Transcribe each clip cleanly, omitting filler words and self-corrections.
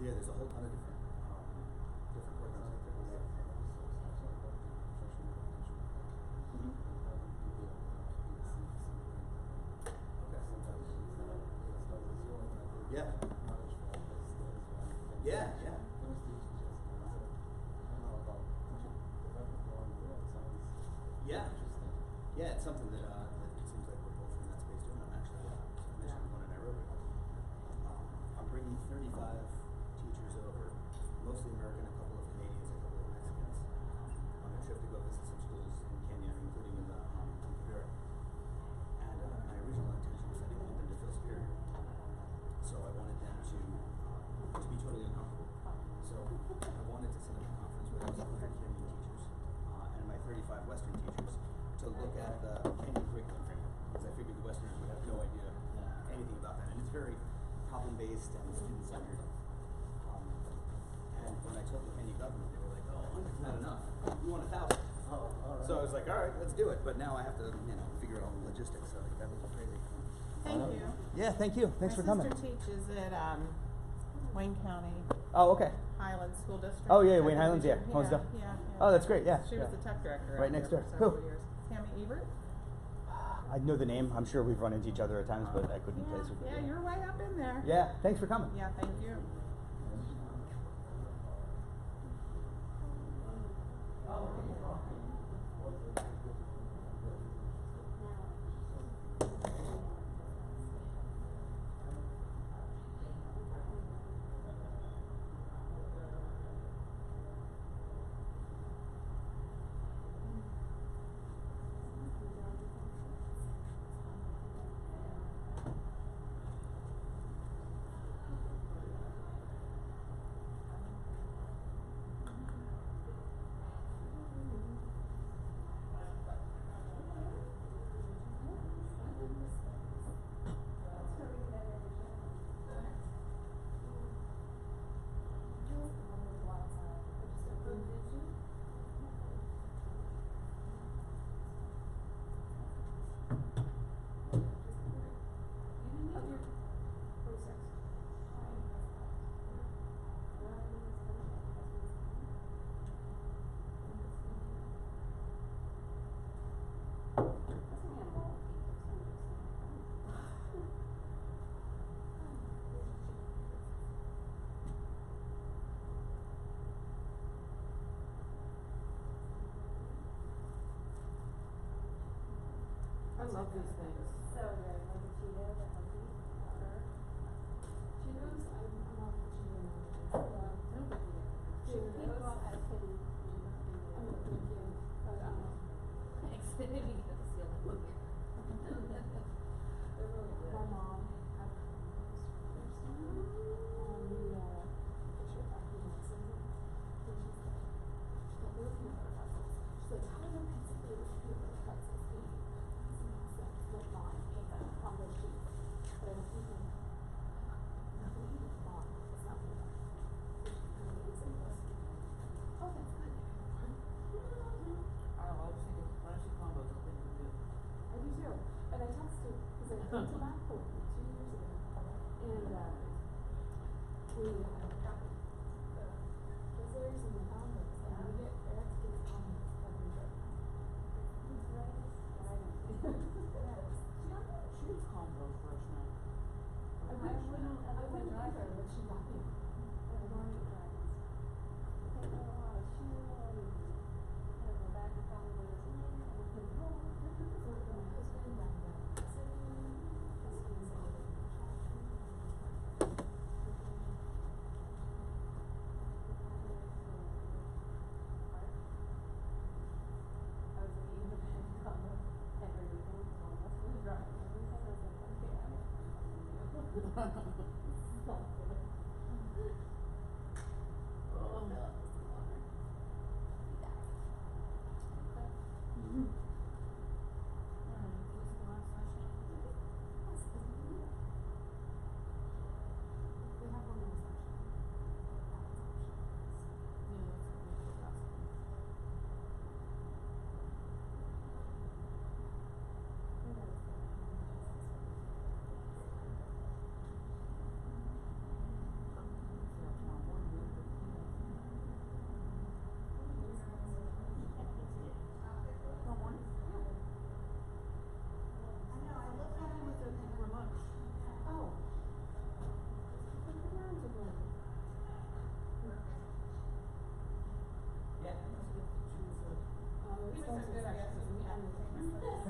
Yeah, there's a whole ton of different programs out there. Mhm. Yeah. Yeah, yeah. Yeah. Yeah, it's something that it seems like we're both in that space doing. I'm actually initially going to Nairobi. I'm bringing 35 teachers over, mostly American, a couple of Canadians, a couple of Mexicans, on a trip to go visit some schools in Kenya, including in the Kibera. And my original intention was I didn't want them to feel superior, so I wanted them to be totally uncomfortable. So I wanted to set up a conference where there was 100 Kenyan teachers and my 35 Western teachers to look at the Kenyan curriculum framework, because I figured the Westerners would have no idea anything about that, and it's very problem-based and student-centered. And when I told the Kenyan government, they were like, "Oh, 100's not enough. We want 1,000." Oh, all right. So I was like, "All right, let's do it." But now I have to, figure out all the logistics. So that was crazy. Thank you. Yeah, thank you. Thanks for coming. My sister teaches at Wayne County Oh, okay. Highlands School District. Oh, yeah, Wayne Highlands, yeah. Yeah. Oh, that's great. Yeah. She was the tech director. Right out next there door. for several Who? years. Tammy Ebert. I know the name. I'm sure we've run into each other at times, but I couldn't place her. Yeah, you're way up in there. Yeah, thanks for coming. Yeah, thank you. I love these things. So good. Like the Cheeto, the healthy powder. Cheetos, I'm not a Cheeto now. Cheetos, I can. I'm not thank you. Xfinity, that's the only one here. They're really good. My mom had those first time. Picture back in Mexico. And she's like, those peanut butter pretzels. She's like, how do you pizza flavor peanut butter pretzels? Like mom, on those sheets. But I don't eat them. I don't eat it. Mom, it's not peanut butter. So she kind of eats it. Oh, that's good. I love chicken crunchy combos. I think we do. I do too. And I texted, because I did tobacco 2 years ago. And we got the Twizzlers and the combos. And we get Eric gets combos every day. He's right. Choose combos first now. I wouldn't either, but she got me. I want it right. Take a lot of shoes. Have a bag of combos. And put it home. So for my husband, I'm back in the city. Because he's a little I was eating the bag of combos every weekend. Almost was driving every weekend. I was like, okay, I'm not good. Oh no, it's the water. He died. Okay. This is the last session. Yes, because we do that. We have one more session. That's optional. Yeah, that's a good last one. Where is that?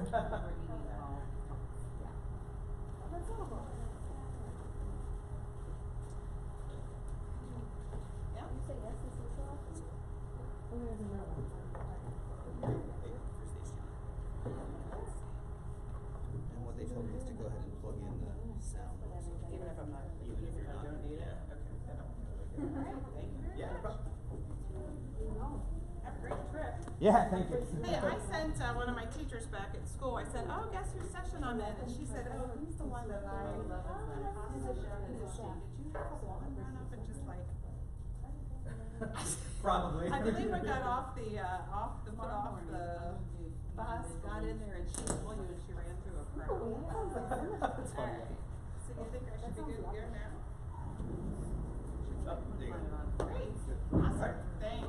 eating it all. Yeah. That's not a problem. Yeah. You say yes to social often? Oh, there's another one. Hey, for Stacy. And what they told me is to go ahead and plug in the sound. Even if I'm not, Even if you're I not. don't need it? Yeah. Okay, then I'm All right. Thank you very Yeah, no much. problem. Have a great trip. Yeah, thank you. Hey, I sent one of my teachers back at school, I said, oh, guess whose session I'm in? And she said, oh, he's the one that I positioned. And she, did you have a lawn run up and just like, Probably. I believe I got off the bus, got in there and she blew and she ran through a crowd. That's funny. Alright, so you think I should be good here now? Oh, there you go. Great, awesome, thanks.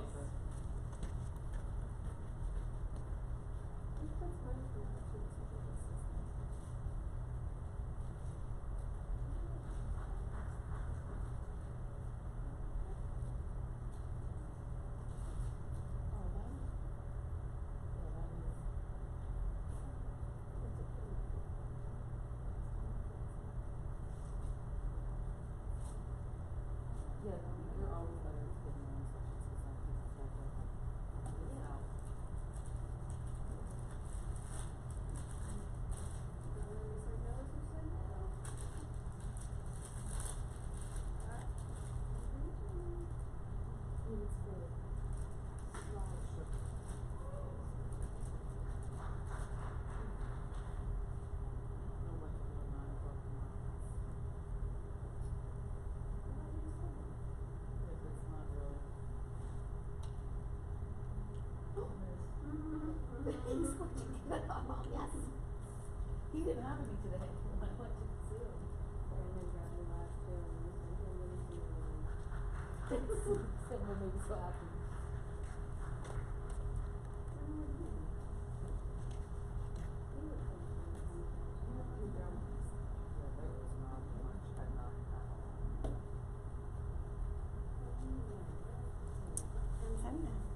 Yeah, you're always better at getting on sections because that piece is like a. Know what to do at 9 o'clock tomorrow. If it's not really. Yes. He didn't have me today when I went to the zoo. Someone made me so happy. Yeah, there was not much, had not had a lot.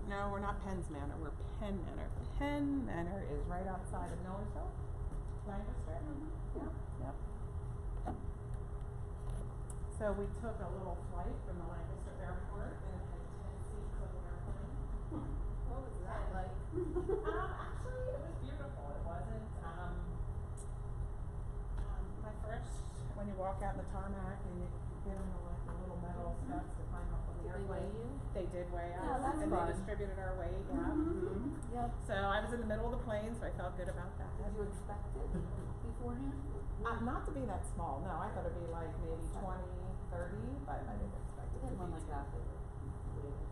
No, we're not Penn's Manor, we're Penn Manor. Penn Manor is right outside of Millersville, Lancaster. Yep, yep. So we took a little flight from the Lancaster airport and had 10 seats on the airplane. What was that like? Actually, it was beautiful. It wasn't, my first, when you walk out in the tarmac and you get on the little metal steps to climb up on the Did they airplane. weigh you? They did weigh us. Yeah, that's and fun. they distributed our weight, yeah. Mhm. Yep. So I was in the middle of the plane, so I felt good about that. Did you expect it beforehand? Not to be that small, no, I thought it'd be like maybe 20, 30, but I didn't expect it to Had be one like too. that that weighed us.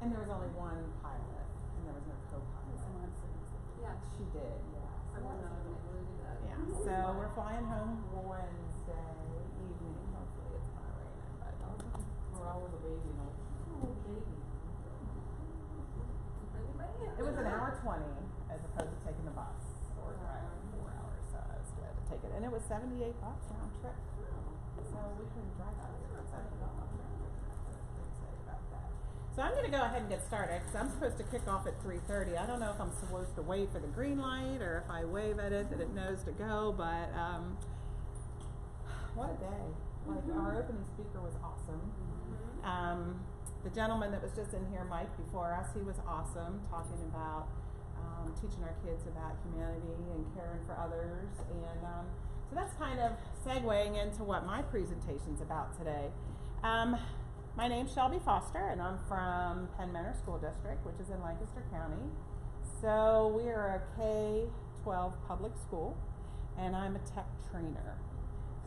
And there was only one pilot, and there was no co-pilot. Someone said it. Yeah. She did, yeah. I wouldn't have been able to do that. Yeah, so we're flying home Wednesday evening, hopefully it's not raining, but. We're all with a baby and all. Oh, baby. It was an hour 20 as opposed to taking the bus or driving 4 hours, so I was glad to take it. And it was $78 round trip. So we couldn't drive out here for $78 round trip. Pretty excited about that. So I'm gonna go ahead and get started because I'm supposed to kick off at 3:30. I don't know if I'm supposed to wait for the green light or if I wave at it that it knows to go, but what a day. Like our opening speaker was awesome. The gentleman that was just in here, Mike, before us, he was awesome, talking about teaching our kids about humanity and caring for others. And so that's kind of segueing into what my presentation's about today. My name's Shelby Foster, and I'm from Penn Manor School District, which is in Lancaster County. So we are a K-12 public school, and I'm a tech trainer.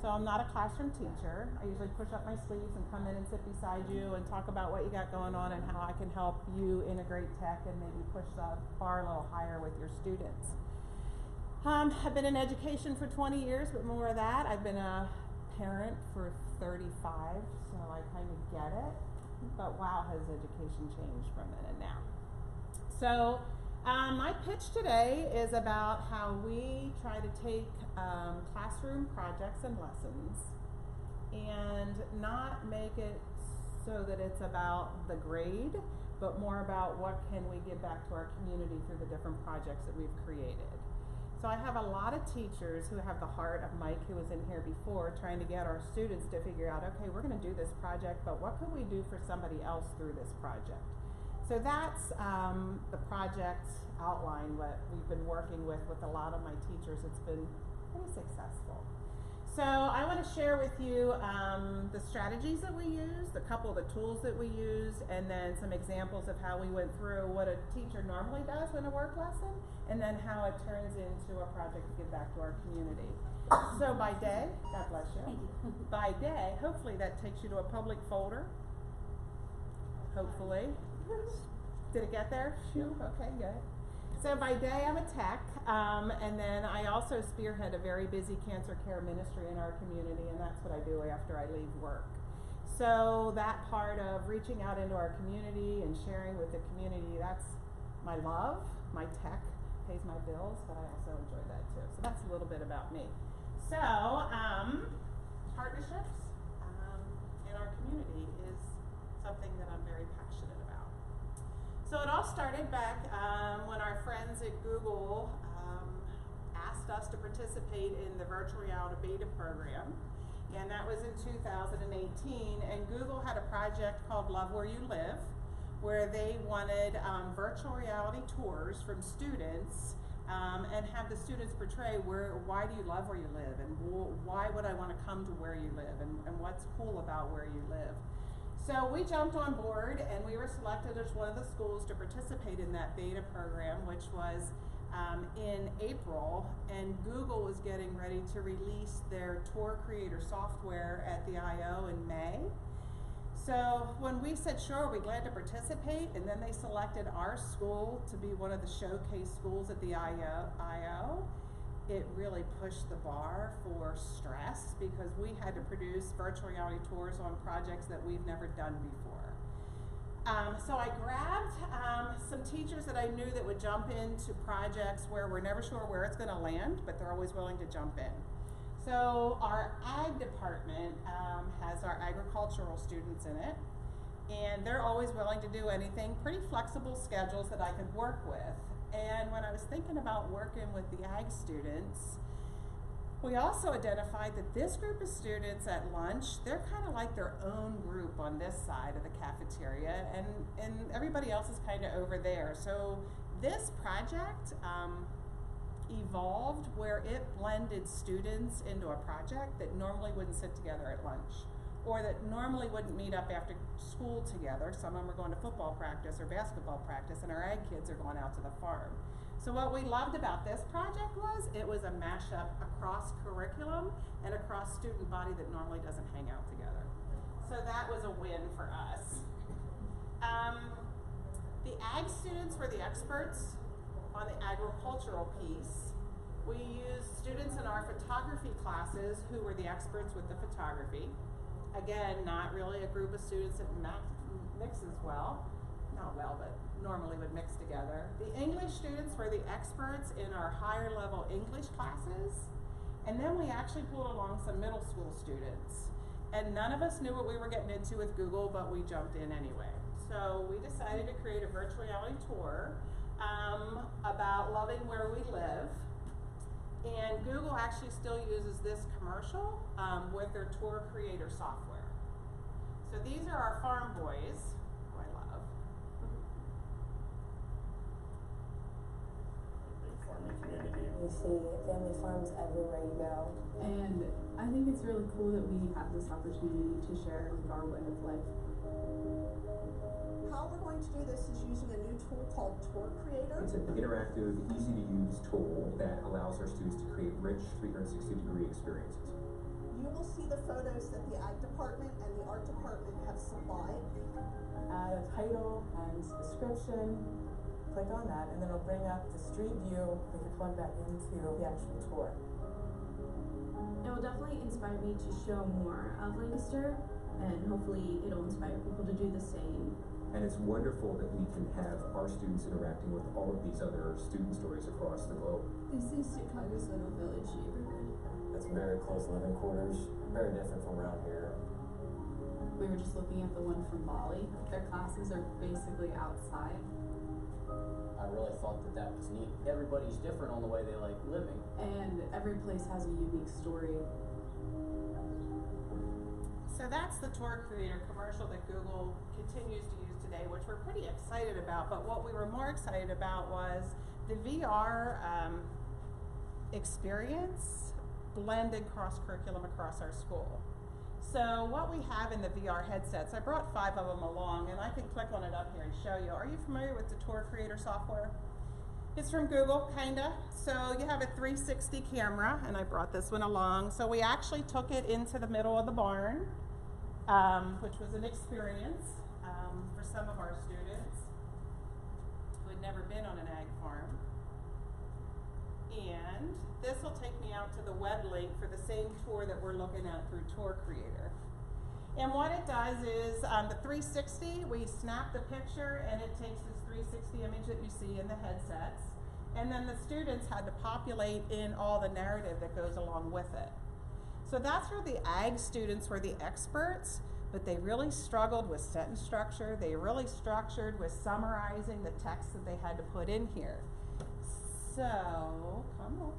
So I'm not a classroom teacher. I usually push up my sleeves and come in and sit beside you and talk about what you got going on and how I can help you integrate tech and maybe push the bar a little higher with your students. I've been in education for 20 years, but more of that, I've been a parent for 35, so I kind of get it. But wow, has education changed from then and now. So my pitch today is about how we try to take classroom projects and lessons and not make it so that it's about the grade, but more about what can we give back to our community through the different projects that we've created. So I have a lot of teachers who have the heart of Mike, who was in here before, trying to get our students to figure out, okay, we're going to do this project, but what could we do for somebody else through this project? So that's the project outline, what we've been working with a lot of my teachers. It's been pretty successful. So I want to share with you the strategies that we use, a couple of the tools that we use, and then some examples of how we went through what a teacher normally does in a work lesson, and then how it turns into a project to give back to our community. So by day, God bless you. By day, hopefully that takes you to a public folder. Hopefully. Did it get there? Phew, okay, good. So by day I'm a tech, and then I also spearhead a very busy cancer care ministry in our community, and that's what I do after I leave work. So that part of reaching out into our community and sharing with the community, that's my love. My tech pays my bills, but I also enjoy that too. So that's a little bit about me. So partnerships in our community is something that I'm very passionate about. So it all started back when our friends at Google asked us to participate in the virtual reality beta program, and that was in 2018. And Google had a project called Love Where You Live, where they wanted virtual reality tours from students and have the students portray why do you love where you live, and why would I want to come to where you live, and what's cool about where you live. So we jumped on board, and we were selected as one of the schools to participate in that beta program, which was in April, and Google was getting ready to release their tour creator software at the I.O. in May. So when we said, sure, we're glad to participate, and then they selected our school to be one of the showcase schools at the I.O., it really pushed the bar for stress, because we had to produce virtual reality tours on projects that we've never done before. So I grabbed some teachers that I knew that would jump into projects where we're never sure where it's going to land, but they're always willing to jump in. So our ag department has our agricultural students in it, and they're always willing to do anything, pretty flexible schedules that I could work with. And when I was thinking about working with the ag students, we also identified that this group of students at lunch, they're kind of like their own group on this side of the cafeteria, and everybody else is kind of over there. So this project evolved where it blended students into a project that normally wouldn't sit together at lunch, or that normally wouldn't meet up after school together. Some of them are going to football practice or basketball practice, and our ag kids are going out to the farm. So what we loved about this project was it was a mashup across curriculum and across student body that normally doesn't hang out together. So that was a win for us. The ag students were the experts on the agricultural piece. We used students in our photography classes who were the experts with the photography. Again, not really a group of students that mixes well. Not well, but normally would mix together. The English students were the experts in our higher level English classes. And then we actually pulled along some middle school students. And none of us knew what we were getting into with Google, but we jumped in anyway. So we decided to create a virtual reality tour about loving where we live. And Google actually still uses this commercial with their tour creator software. So these are our farm boys, who I love. Farming community. You see family farms everywhere you go. And I think it's really cool that we have this opportunity to share our way of life. How we're going to do this is using a new tool called Tour Creator. It's an interactive, easy-to-use tool that allows our students to create rich 360-degree experiences. You will see the photos that the ag department and the art department have supplied. Add a title and description. Click on that, and then it'll bring up the street view. We can plug that into the actual tour. It will definitely inspire me to show more of Lancaster, and hopefully it'll inspire people to do the same. And it's wonderful that we can have our students interacting with all of these other student stories across the globe. This is Chicago's little village neighborhood. It's very close living quarters, very different from around here. We were just looking at the one from Bali. Their classes are basically outside. I really thought that that was neat. Everybody's different on the way they like living. And every place has a unique story. So that's the tour creator commercial that Google continues to use today, which we're pretty excited about. But what we were more excited about was the VR experience blended cross-curriculum across our school. So what we have in the VR headsets, I brought 5 of them along, and I can click on it up here and show you. Are you familiar with the tour creator software? It's from Google, kinda. So you have a 360 camera, and I brought this one along. So we actually took it into the middle of the barn, which was an experience for some of our students who had never been on an ag farm. And this will take me out to the web link for the same tour that we're looking at through Tour Creator. And what it does is the 360, we snap the picture and it takes this 360 image that you see in the headsets. And then the students had to populate in all the narrative that goes along with it. So that's where the ag students were the experts, but they really struggled with sentence structure. They really structured with summarizing the text that they had to put in here. So, come on.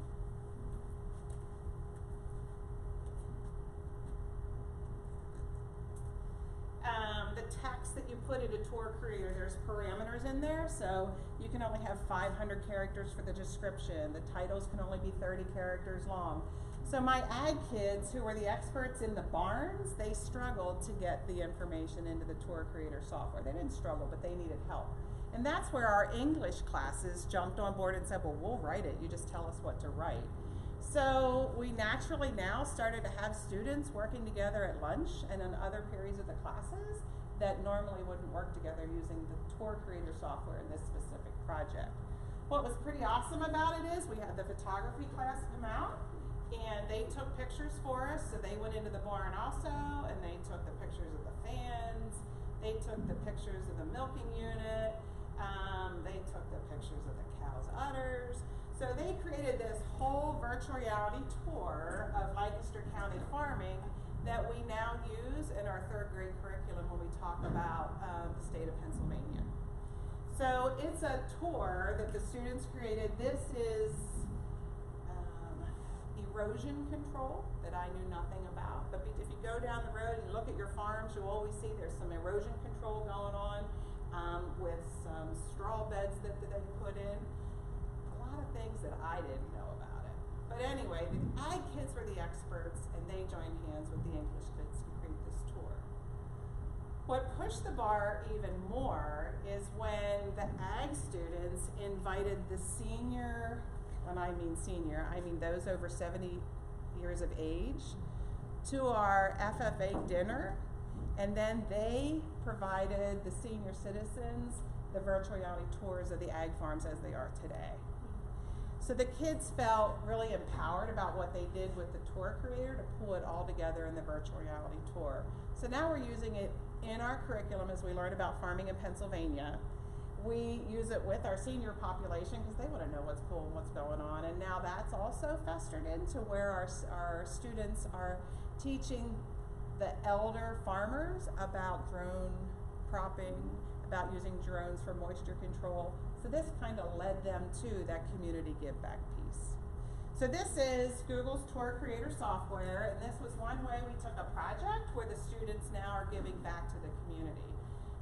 The text that you put into Tour Creator, there's parameters in there, so you can only have 500 characters for the description. The titles can only be 30 characters long. So my ag kids, who were the experts in the barns, they struggled to get the information into the Tour Creator software. They didn't struggle, but they needed help. And that's where our English classes jumped on board and said, well, we'll write it. You just tell us what to write. So we naturally now started to have students working together at lunch and in other periods of the classes that normally wouldn't work together using the Tour Creator software in this specific project. What was pretty awesome about it is we had the photography class come out and they took pictures for us. So they went into the barn also and they took the pictures of the fans. They took the pictures of the milking unit. They took the pictures of the cow's udders. So they created this whole virtual reality tour of Lancaster County farming that we now use in our 3rd grade curriculum when we talk about the state of Pennsylvania. So it's a tour that the students created. This is erosion control that I knew nothing about. But if you go down the road and you look at your farms, you'll always see there's some erosion control going on with some straw beds that they put in. A lot of things that I didn't know about it. But anyway, the ag kids were the experts and they joined hands with the English kids to create this tour. What pushed the bar even more is when the ag students invited the senior, when I mean senior, I mean those over 70 years of age, to our FFA dinner, and then they provided the senior citizens the virtual reality tours of the ag farms as they are today. So the kids felt really empowered about what they did with the Tour Creator to pull it all together in the virtual reality tour. So now we're using it in our curriculum as we learn about farming in Pennsylvania. We use it with our senior population because they want to know what's cool and what's going on. And now that's also festered into where our students are teaching the elder farmers about drone cropping, about using drones for moisture control. So this kind of led them to that community give back piece. So this is Google's Tour Creator software, and this was one way we took a project where the students now are giving back to the community.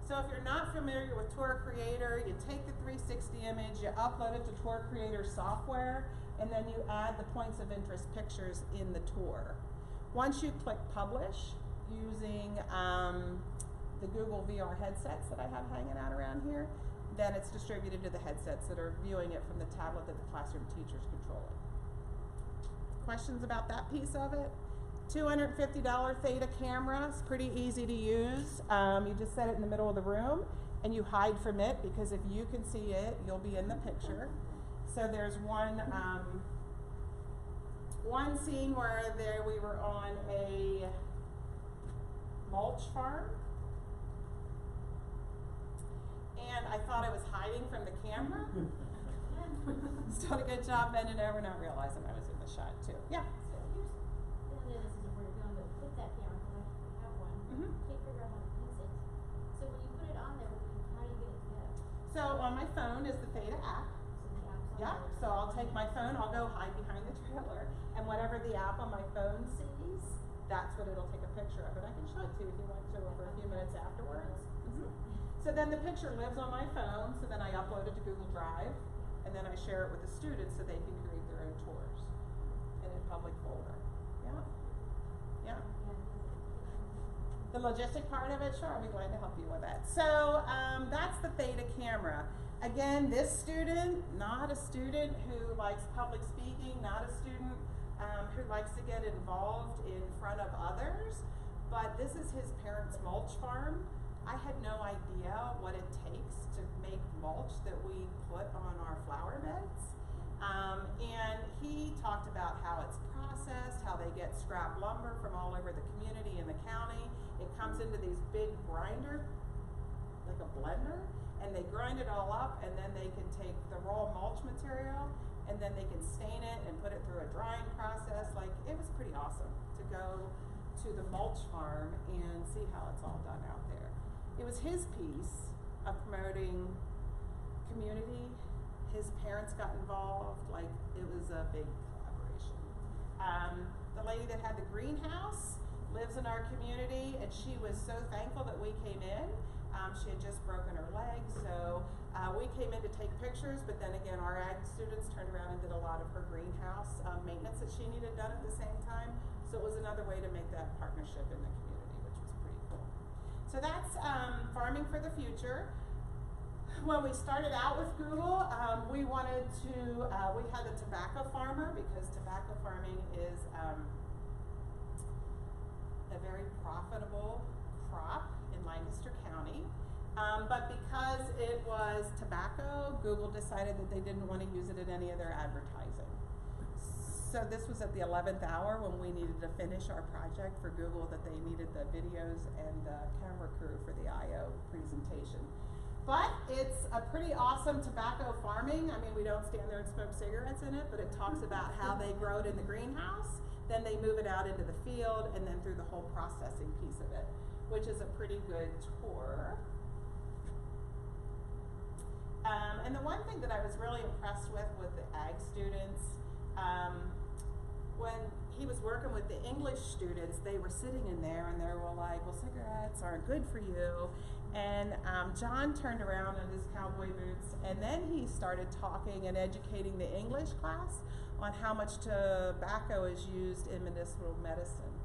So if you're not familiar with Tour Creator, you take the 360 image, you upload it to Tour Creator software, and then you add the points of interest pictures in the tour. Once you click publish using the Google VR headsets that I have hanging out around here, then it's distributed to the headsets that are viewing it from the tablet that the classroom teacher's controlling. Questions about that piece of it? $250 Theta camera. It's pretty easy to use. You just set it in the middle of the room and you hide from it because if you can see it, you'll be in the picture. So there's one scene where we were on a mulch farm. And I thought I was hiding from the camera. Still did a good job bending over, not realizing I was in the shot too. Yeah? So here's, I know this isn't where you're going, but with that camera, because I have one, can't figure out how to use it. So when you put it on there, how do you get it together? So on my phone is the Theta app. So the app's on Yeah, there. so I'll take my phone, I'll go hide behind the trailer, and whatever the app on my phone sees, that's what it'll take a picture of, and I can show it to you if you want to over a few minutes afterwards. So then the picture lives on my phone, so then I upload it to Google Drive, and then I share it with the students so they can create their own tours in a public folder. Yeah, yeah. The logistic part of it, sure, I'll be glad to help you with that. So that's the Theta camera. Again, this student, not a student who likes public speaking, not a student who likes to get involved in front of others, but this is his parents' mulch farm. I had no idea what it takes to make mulch that we put on our flower beds. And he talked about how it's processed, how they get scrap lumber from all over the community and the county. It comes into these big grinder, like a blender, and they grind it all up, and then they can take the raw mulch material, and then they can stain it and put it through a drying process. Like, it was pretty awesome to go to the mulch farm and see how it's all done out there. It was his piece of promoting community. His parents got involved. Like, it was a big collaboration. The lady that had the greenhouse lives in our community, and she was so thankful that we came in. She had just broken her leg, so we came in to take pictures, but then again, our ag students turned around and did a lot of her greenhouse maintenance that she needed done at the same time. So it was another way to make that partnership in the community, which was pretty cool. So that's farming for the future. When we started out with Google, we wanted to, we had a tobacco farmer, because tobacco farming is a very profitable crop in Lancaster County. But because it was tobacco, Google decided that they didn't want to use it in any of their advertising. So this was at the 11th hour when we needed to finish our project for Google, that they needed the videos and the camera crew for the I/O presentation. But it's a pretty awesome tobacco farming. I mean, we don't stand there and smoke cigarettes in it, but it talks about how they grow it in the greenhouse, then they move it out into the field, and then through the whole processing piece of it, which is a pretty good tour. And the one thing that I was really impressed with the ag students, when he was working with the English students, they were sitting in there and they were like, well, cigarettes aren't good for you. And John turned around in his cowboy boots, and then he started talking and educating the English class on how much tobacco is used in medicinal medicine.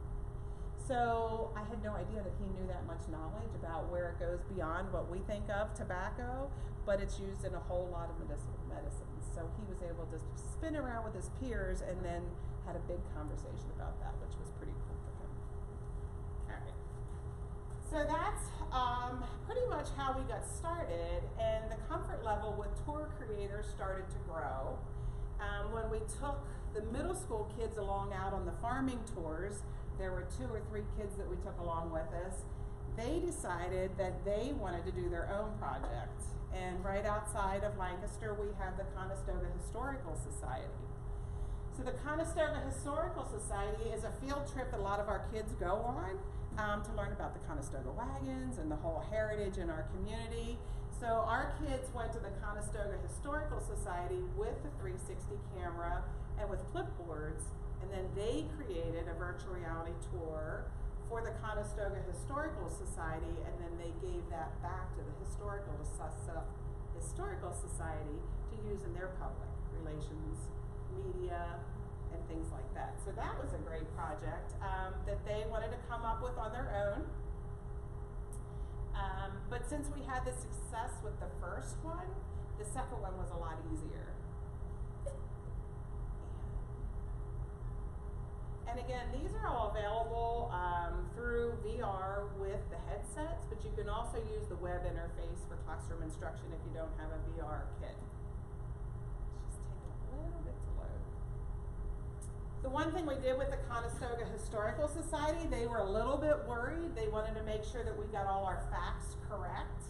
So I had no idea that he knew that much knowledge about where it goes beyond what we think of tobacco, but it's used in a whole lot of medicinal medicines. So he was able to spin around with his peers and then had a big conversation about that, which was pretty cool for him. All right. So that's pretty much how we got started, and the comfort level with tour creators started to grow. When we took the middle school kids along out on the farming tours, there were 2 or 3 kids that we took along with us. They decided that they wanted to do their own project. And right outside of Lancaster, we have the Conestoga Historical Society. So the Conestoga Historical Society is a field trip that a lot of our kids go on to learn about the Conestoga wagons and the whole heritage in our community. So our kids went to the Conestoga Historical Society with the 360 camera and with clipboards, and then they created a virtual reality tour for the Conestoga Historical Society, and then they gave that back to the Historical Society to use in their public relations, media, and things like that. So that was a great project that they wanted to come up with on their own. But since we had the success with the first one, the second one was a lot easier. And again, these are all available through VR with the headsets, but you can also use the web interface for classroom instruction if you don't have a VR kit. It's just taking a little bit to load. The one thing we did with the Conestoga Historical Society, they were a little bit worried. They wanted to make sure that we got all our facts correct.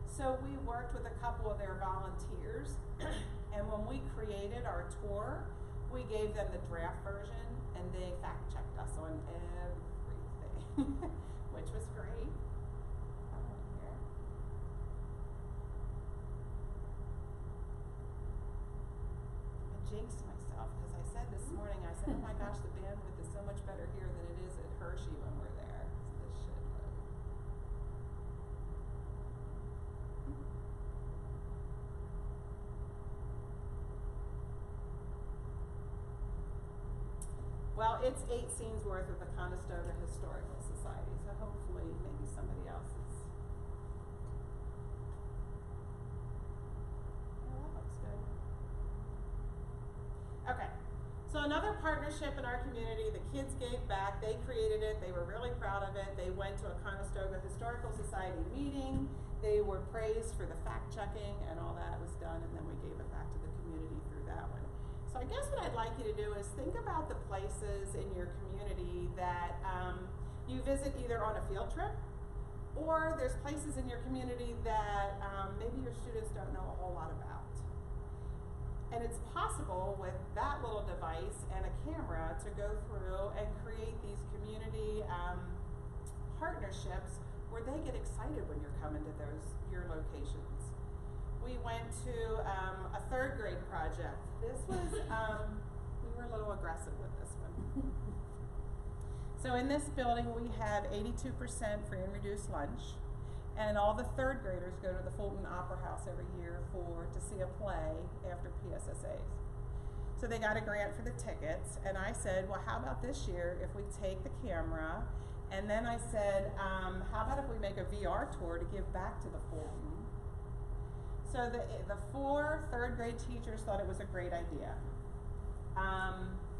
So we worked with a couple of their volunteers, and when we created our tour, we gave them the draft version, and they fact-checked us on everything, which was great. Here. jinxed myself because I said this morning, I said, oh my gosh, the bandwidth is so much better here than it is at Hershey when we're there. So this should load. Well, it's 8 scenes worth of the Conestoga Historical Society, so hopefully maybe somebody else is. Oh, that looks good. Okay, so another partnership in our community, the kids gave back, they created it, they were really proud of it, they went to a Conestoga Historical Society meeting, they were praised for the fact checking and all that was done, and then we gave it back to the community through that one. So I guess what I'd like you to do is think about the places in your community that you visit either on a field trip, or there's places in your community that maybe your students don't know a whole lot about. And it's possible with that little device and a camera to go through and create these community partnerships where they get excited when you're coming to your locations. We went to a 3rd grade project. This was, we were a little aggressive with this one. So in this building we have 82% free and reduced lunch, and all the 3rd graders go to the Fulton Opera House every year to see a play after PSSAs. So they got a grant for the tickets, and I said, well, how about this year if we take the camera, and then I said, how about if we make a VR tour to give back to the Fulton? So the 4 3rd grade teachers thought it was a great idea.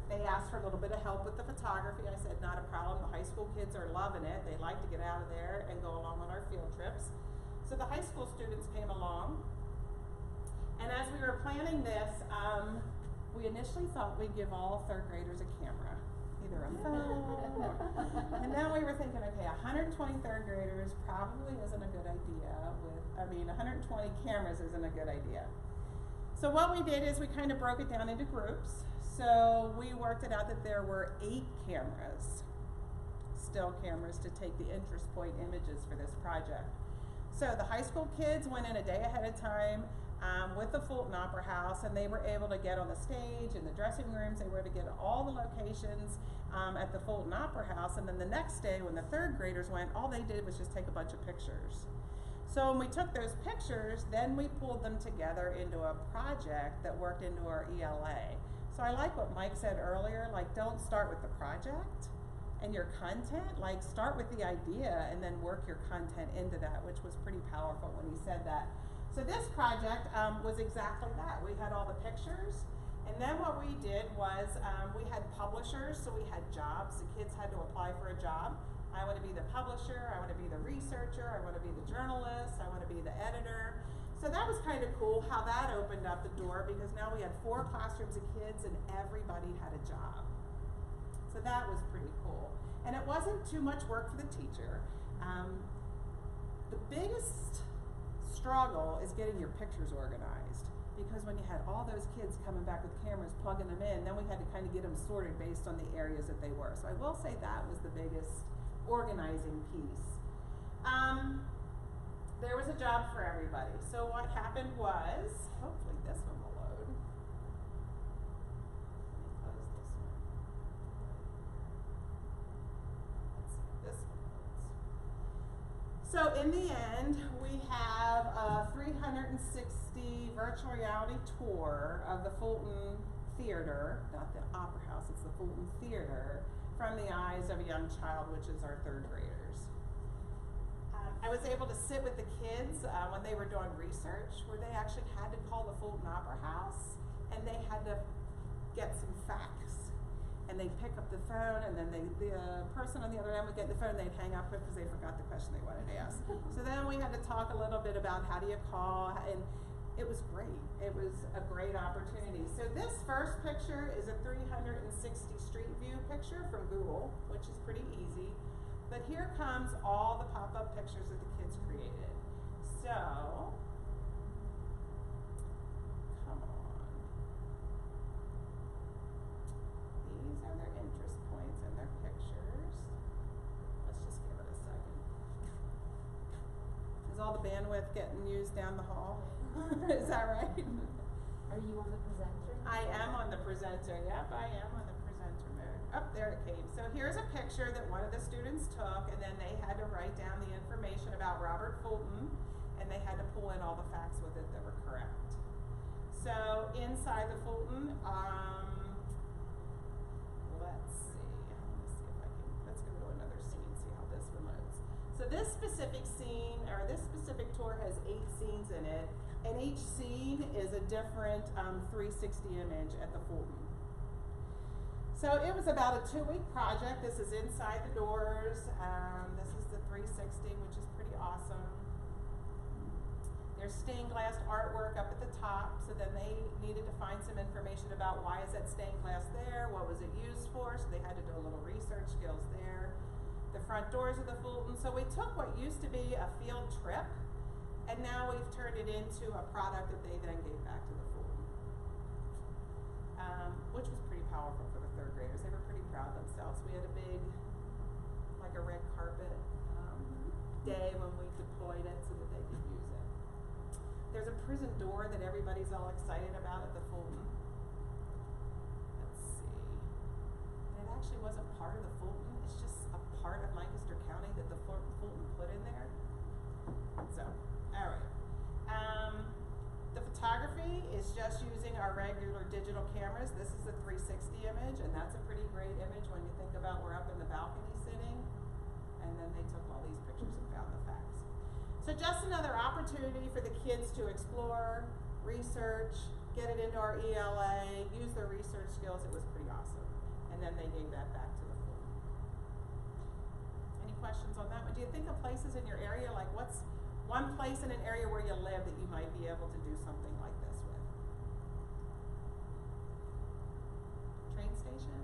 They asked for a little bit of help with the photography. I said, not a problem. The high school kids are loving it. They like to get out of there and go along on our field trips. So the high school students came along. And as we were planning this, we initially thought we'd give all 3rd graders a camera, either a phone or, and then we were thinking, okay, 120 3rd graders probably isn't a good idea 120 cameras isn't a good idea. So what we did is we kind of broke it down into groups. So we worked it out that there were 8 cameras, still cameras, to take the interest point images for this project. So the high school kids went in a day ahead of time with the Fulton Opera House, and they were able to get on the stage, in the dressing rooms, they were able to get all the locations at the Fulton Opera House, and then the next day when the 3rd graders went, all they did was just take a bunch of pictures. So when we took those pictures, then we pulled them together into a project that worked into our ELA. So I like what Mike said earlier, like don't start with the project and your content, like start with the idea and then work your content into that, which was pretty powerful when he said that. So this project was exactly that. We had all the pictures, and then what we did was we had publishers, so we had jobs. The kids had to apply for a job. I want to be the publisher, I want to be the researcher, I want to be the journalist, I want to be the editor. So that was kind of cool how that opened up the door, because now we had 4 classrooms of kids and everybody had a job. So that was pretty cool. And it wasn't too much work for the teacher. The biggest struggle is getting your pictures organized, because when you had all those kids coming back with cameras, plugging them in, then we had to kind of get them sorted based on the areas that they were. So I will say that was the biggest organizing piece. There was a job for everybody. So what happened was, hopefully this one will load. Let me close this one. Let's see if this one loads. So in the end, we have a 360 virtual reality tour of the Fulton Theater, not the Opera House, it's the Fulton Theater, from the eyes of a young child, which is our 3rd graders. I was able to sit with the kids when they were doing research, where they actually had to call the Fulton Opera House, and they had to get some facts. And they'd pick up the phone, and then the person on the other end would get the phone, and they'd hang up quick because they forgot the question they wanted to ask. So then we had to talk a little bit about how do you call, and it was great. It was a great opportunity. So this first picture is a 360 street view picture from Google, which is pretty easy. But here comes all the pop-up pictures that the kids created. So, come on. These are their interest points and their pictures. Let's just give it a second. Is all the bandwidth getting used down the hall? Is that right? Are you on the presenter? I am on the presenter. Yep, I am on the presenter mode. Oh, there it came. So here's a picture that one of the students took, and then they had to write down the information about Robert Fulton, and they had to pull in all the facts with it that were correct. So inside the Fulton, let's see. Let's go to another scene, see how this one loads. So this specific scene, or this specific tour has 8 scenes in it, and each scene is a different 360 image at the Fulton. So it was about a 2-week project. This is inside the doors. This is the 360, which is pretty awesome. There's stained glass artwork up at the top, so then they needed to find some information about why is that stained glass there, what was it used for, so they had to do a little research skills there. The front doors of the Fulton. So we took what used to be a field trip, and now we've turned it into a product that they then gave back to the Fulton, which was pretty powerful for the 3rd graders. They were pretty proud of themselves. We had a big, like a red carpet day when we deployed it so that they could use it. There's a prison door that everybody's all excited about at the Fulton. Let's see. It actually wasn't part of the Fulton. It's just a part of Lancaster County that the Fulton put in there. So, all right. The photography is just using our regular digital cameras. This is a 360 image, and that's a pretty great image when you think about we're up in the balcony sitting, and then they took all these pictures and found the facts. So just another opportunity for the kids to explore, research, get it into our ELA, use their research skills. It was pretty awesome. And then they gave that back to the Fulton. Any questions on that one? Do you think of places in your area, like what's one place in an area where you live that you might be able to do something like this with? Train station?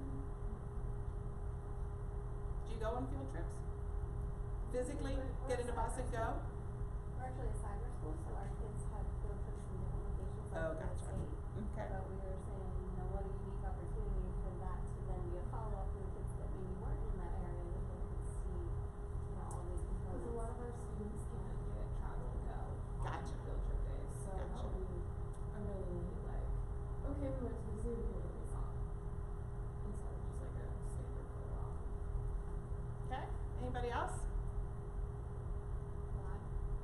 Do you go on field trips? Physically get in a bus and go? We're actually a cyber school, so our kids have field trips from different locations all over the state. Okay. But we were saying, what a unique opportunity for that to then be a follow-up for the kids that maybe weren't in that area, that they could see, all these components. Because a lot of our students can't get travel to go Gotcha. on field trip days, so Gotcha. that would be a really like, okay, we went to the zoo, here we saw, instead of just like a standard prologue. Okay. Anybody else?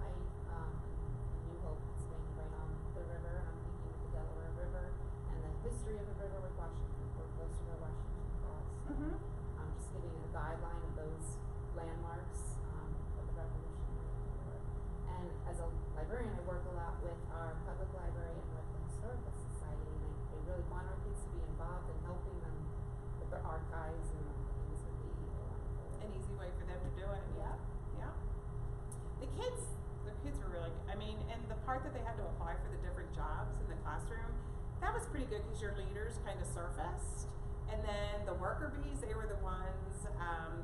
New Hope, Pennsylvania, right on the river. I'm thinking of the Delaware River and the history of the river with Washington. We're close to where Washington Falls. Mm-hmm. Just giving a guideline of those landmarks of the Revolutionary War. And as a librarian, I work a lot with our public library and with the Historical Society, and I really want our kids to be involved in helping them with their archives and things would be wonderful. An easy way for them to do it. Yeah. Yeah. The kids were really, and the part that they had to apply for the different jobs in the classroom, that was pretty good because your leaders kind of surfaced. And then the worker bees, they were the ones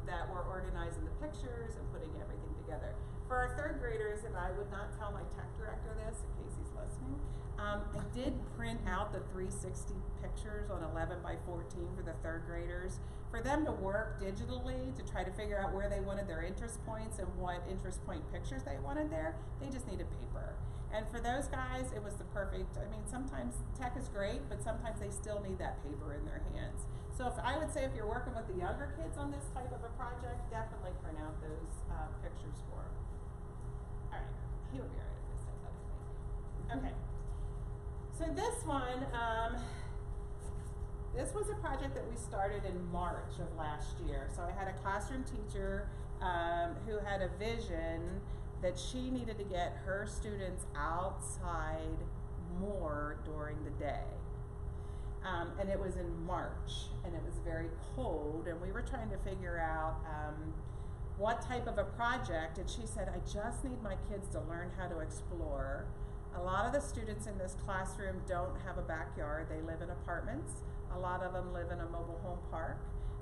that were organizing the pictures and putting everything together. For our 3rd graders, and I would not tell my tech director this in case he's listening, I did print out the 360 pictures on 11 by 14 for the 3rd graders for them to work digitally to try to figure out where they wanted their interest points and what interest point pictures they wanted there. They just needed paper. And for those guys, it was the perfect, sometimes tech is great, but sometimes they still need that paper in their hands. So I would say if you're working with the younger kids on this type of a project, definitely print out those pictures for them. All right, he'll be all right if I say that, I think. Okay. So this one, this was a project that we started in March of last year. So I had a classroom teacher who had a vision that she needed to get her students outside more during the day. And it was in March, and it was very cold, and we were trying to figure out what type of a project, and she said, I just need my kids to learn how to explore. A lot of the students in this classroom don't have a backyard. They live in apartments. A lot of them live in a mobile home park.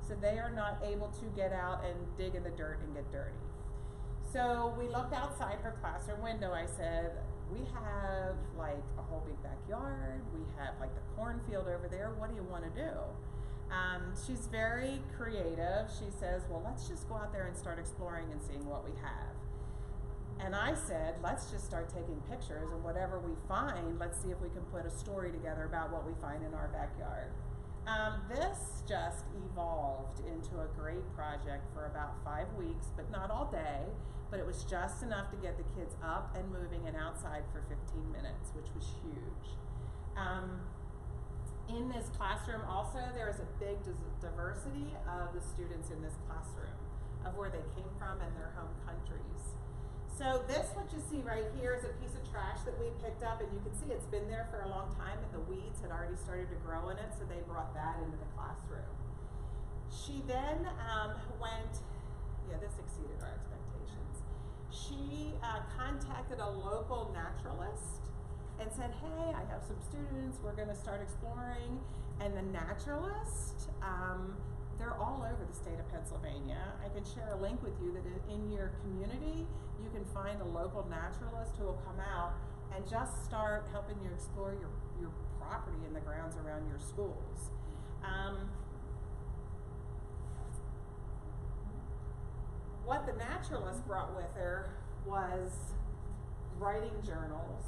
So they are not able to get out and dig in the dirt and get dirty. So we looked outside her classroom window. I said, we have like a whole big backyard. We have like the cornfield over there. What do you want to do? She's very creative. She says, well, let's just go out there and start exploring and seeing what we have. And I said, let's just start taking pictures, and whatever we find, let's see if we can put a story together about what we find in our backyard. This just evolved into a great project for about 5 weeks, but not all day, but it was just enough to get the kids up and moving and outside for 15 minutes, which was huge. In this classroom also, there is a big diversity of the students in this classroom, of where they came from and their home countries. So this, what you see right here, is a piece of trash that we picked up, and you can see it's been there for a long time, and the weeds had already started to grow in it, so they brought that into the classroom. She then this exceeded our expectations. She contacted a local naturalist and said, hey, I have some students, we're gonna start exploring. And the naturalist, they're all over the state of Pennsylvania. I can share a link with you that in your community, you can find a local naturalist who will come out and just start helping you explore your property and the grounds around your schools. What the naturalist brought with her was writing journals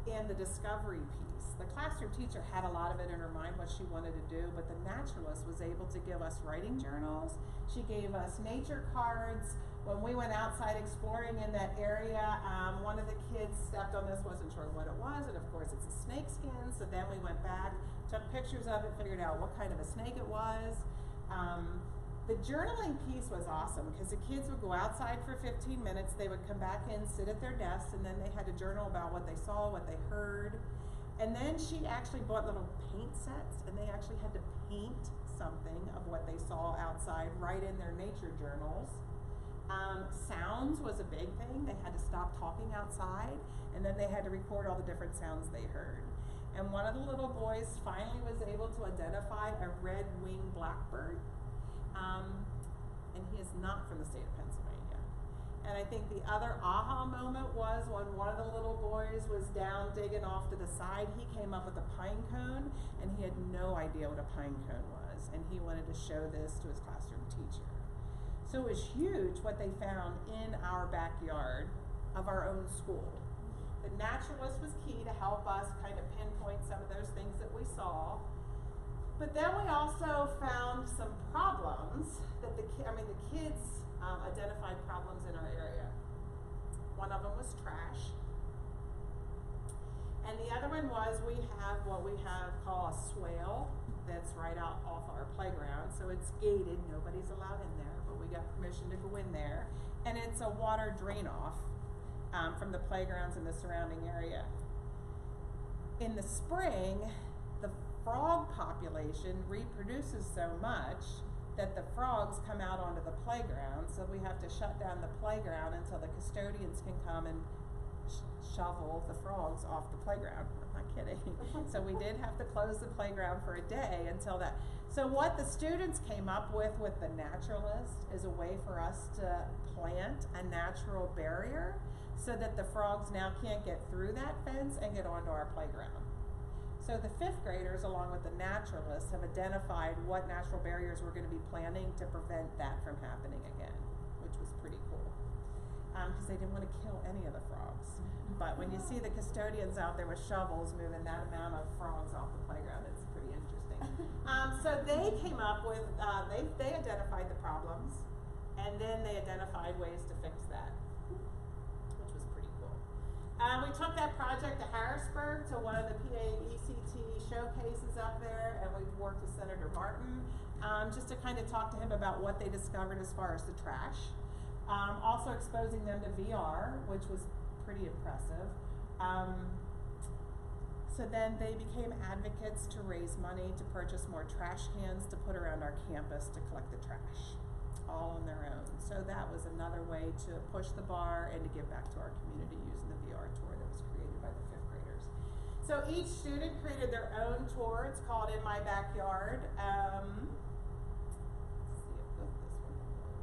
and the discovery piece. The classroom teacher had a lot of it in her mind, what she wanted to do, but the naturalist was able to give us writing journals. She gave us nature cards. When we went outside exploring in that area, one of the kids stepped on this, wasn't sure what it was, and of course it's a snake skin, so then we went back, took pictures of it, figured out what kind of a snake it was. The journaling piece was awesome because the kids would go outside for 15 minutes, they would come back in, sit at their desks, and then they had to journal about what they saw, what they heard. And then she actually bought little paint sets, and they actually had to paint something of what they saw outside, write in their nature journals. Sounds was a big thing. They had to stop talking outside, and then they had to record all the different sounds they heard. And one of the little boys finally was able to identify a red-winged blackbird. And he is not from the state of Pennsylvania. And I think the other aha moment was when one of the little boys was down digging off to the side, he came up with a pine cone, and he had no idea what a pine cone was, and he wanted to show this to his classroom teacher. So it was huge what they found in our backyard of our own school. The naturalist was key to help us kind of pinpoint some of those things that we saw. But then we also found some problems that the kids identified problems in our area. One of them was trash. And the other one was we have what we call a swale that's right out off our playground. So it's gated, nobody's allowed in there, but we got permission to go in there. And it's a water drain off from the playgrounds in the surrounding area. In the spring, the frog population reproduces so much that the frogs come out onto the playground, so we have to shut down the playground until the custodians can come and shovel the frogs off the playground. I'm not kidding. So we did have to close the playground for a day until that. So what the students came up with the naturalist is a way for us to plant a natural barrier so that the frogs now can't get through that fence and get onto our playground. So the 5th graders, along with the naturalists, have identified what natural barriers we're going to be planning to prevent that from happening again, which was pretty cool. Because they didn't want to kill any of the frogs. But when you see the custodians out there with shovels moving that amount of frogs off the playground, it's pretty interesting. So they came up with, they identified the problems, and then they identified ways to fix that, which was pretty cool. We took that project to Harrisburg, to one of the PAECT showcases up there, and we worked with Senator Martin, just to kind of talk to him about what they discovered as far as the trash. Also exposing them to VR, which was pretty impressive. So then they became advocates to raise money to purchase more trash cans to put around our campus to collect the trash, all on their own. So that was another way to push the bar and to give back to our community using the VR tour that was created by the 5th graders. So each student created their own tour. It's called In My Backyard. Let's see if this one will work.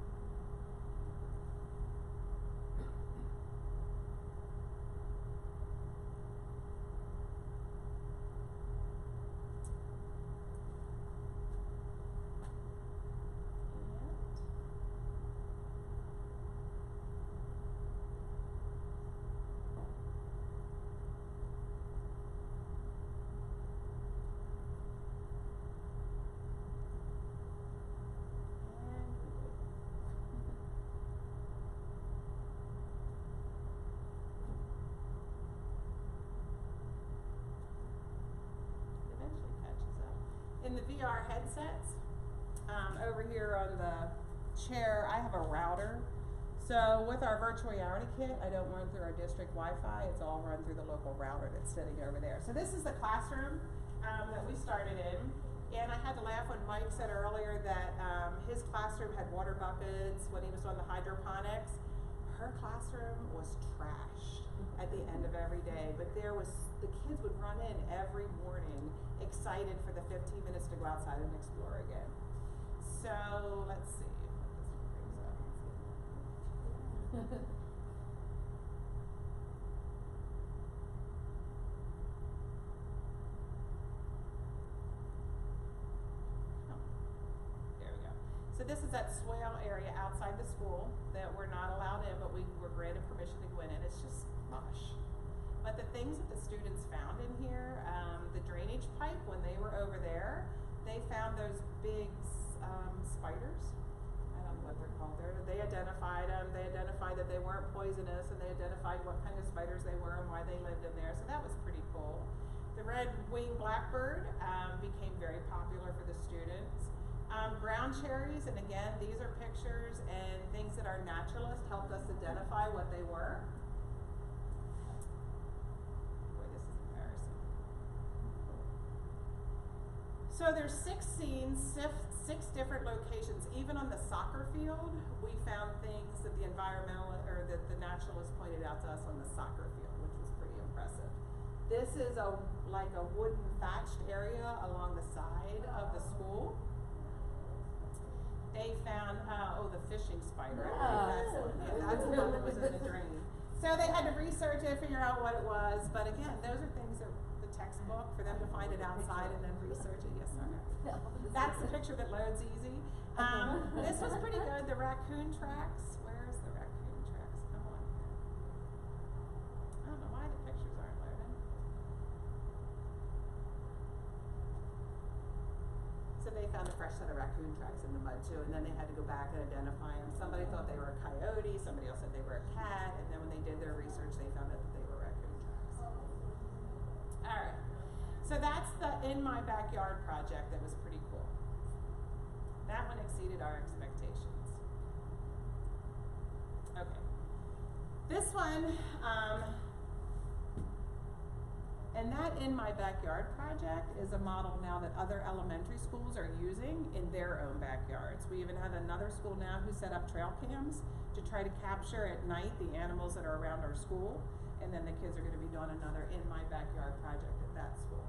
in the VR headsets, over here on the chair, I have a router. So with our virtual reality kit, I don't run through our district Wi-Fi. It's all run through the local router that's sitting over there. So this is the classroom that we started in. And I had to laugh when Mike said earlier that his classroom had water buckets when he was on the hydroponics. Her classroom was trash at the end of every day, but the kids would run in every morning excited for the 15 minutes to go outside and explore again. So let's see what this one brings up. So this is that swale area outside the school that we're not allowed in, but we were granted permission to go in, and it's just mush. But the things that the students found in here, the drainage pipe, when they were over there, they found those big spiders. I don't know what they're called. They identified them. They identified that they weren't poisonous, and they identified what kind of spiders they were and why they lived in there. So that was pretty cool. The red-winged blackbird became very popular for the students. Ground cherries, and again, these are pictures and things that our naturalists helped us identify what they were. Boy, this is embarrassing. So there's 6 scenes, 6 different locations. Even on the soccer field, we found things that the naturalists pointed out to us on the soccer field, which was pretty impressive. This is like a wooden thatched area along the side of the school. They found, the fishing spider. That's the one that was in the drain. So they had to research it, figure out what it was. But again, those are things that the textbook, for them to find it outside and then research it. Yes, sir. That's the picture that loads easy. This was pretty good. The raccoon tracks. Where is the raccoon tracks? Come on here. I don't know why the pictures aren't loading. So they found a fresh set of raccoon tracks in the mud too, and then they had to go back and identify them. Somebody thought they were a coyote, somebody else said they were a cat, and then when they did their research, they found out that they were raccoon tracks. All right, so that's the In My Backyard project that was pretty cool. That one exceeded our expectations. Okay, this one, and that In My Backyard project is a model now that other elementary schools are using in their own backyards. We even had another school now who set up trail cams to try to capture at night the animals that are around our school, and then the kids are going to be doing another In My Backyard project at that school.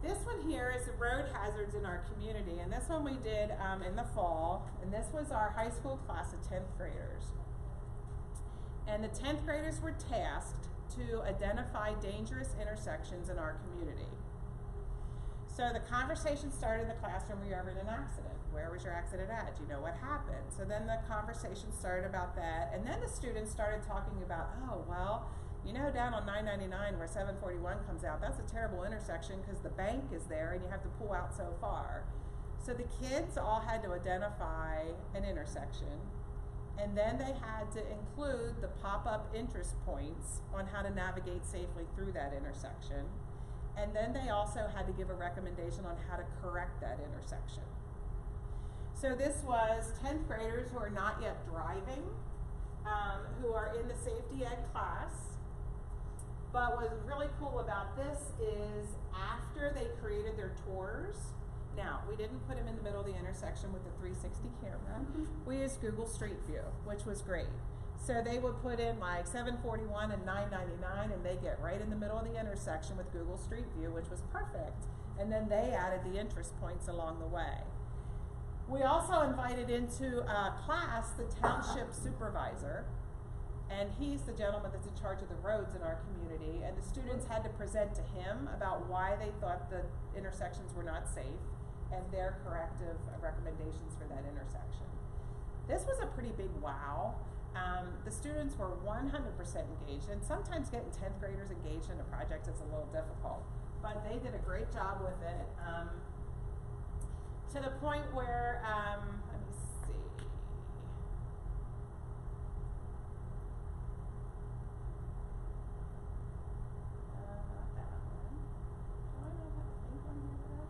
This one here is the road hazards in our community, and this one we did in the fall, and this was our high school class of 10th graders. And the 10th graders were tasked to identify dangerous intersections in our community. So the conversation started in the classroom, were you ever in an accident? Where was your accident at? Do you know what happened? So then the conversation started about that, and then the students started talking about, oh, well, you know, down on 999 where 741 comes out, that's a terrible intersection because the bank is there and you have to pull out so far. So the kids all had to identify an intersection, and then they had to include the pop-up interest points on how to navigate safely through that intersection. And then they also had to give a recommendation on how to correct that intersection. So this was 10th graders who are not yet driving, who are in the safety ed class. But what's really cool about this is after they created their tours, now, we didn't put them in the middle of the intersection with the 360 camera. We used Google Street View, which was great. So they would put in like 741 and 999, and they get right in the middle of the intersection with Google Street View, which was perfect. And then they added the interest points along the way. We also invited into class the township supervisor, and he's the gentleman that's in charge of the roads in our community, and the students had to present to him about why they thought the intersections were not safe and their corrective recommendations for that intersection. This was a pretty big wow. The students were 100% engaged, and sometimes getting 10th graders engaged in a project is a little difficult, but they did a great job with it, to the point where, let me see. Not that one. Do I not have a link on here for that?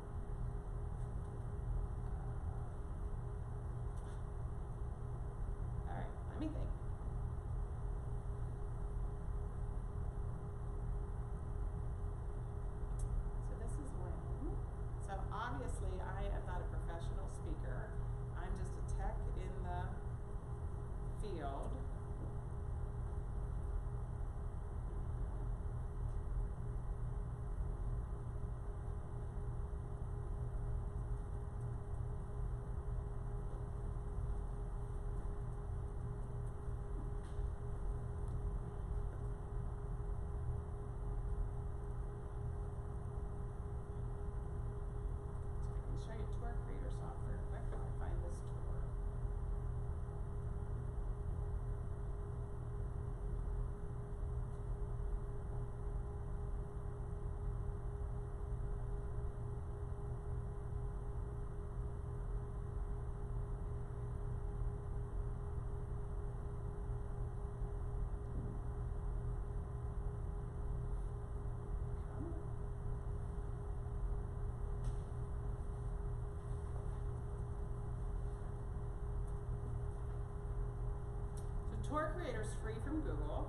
Tour Creator's free from Google.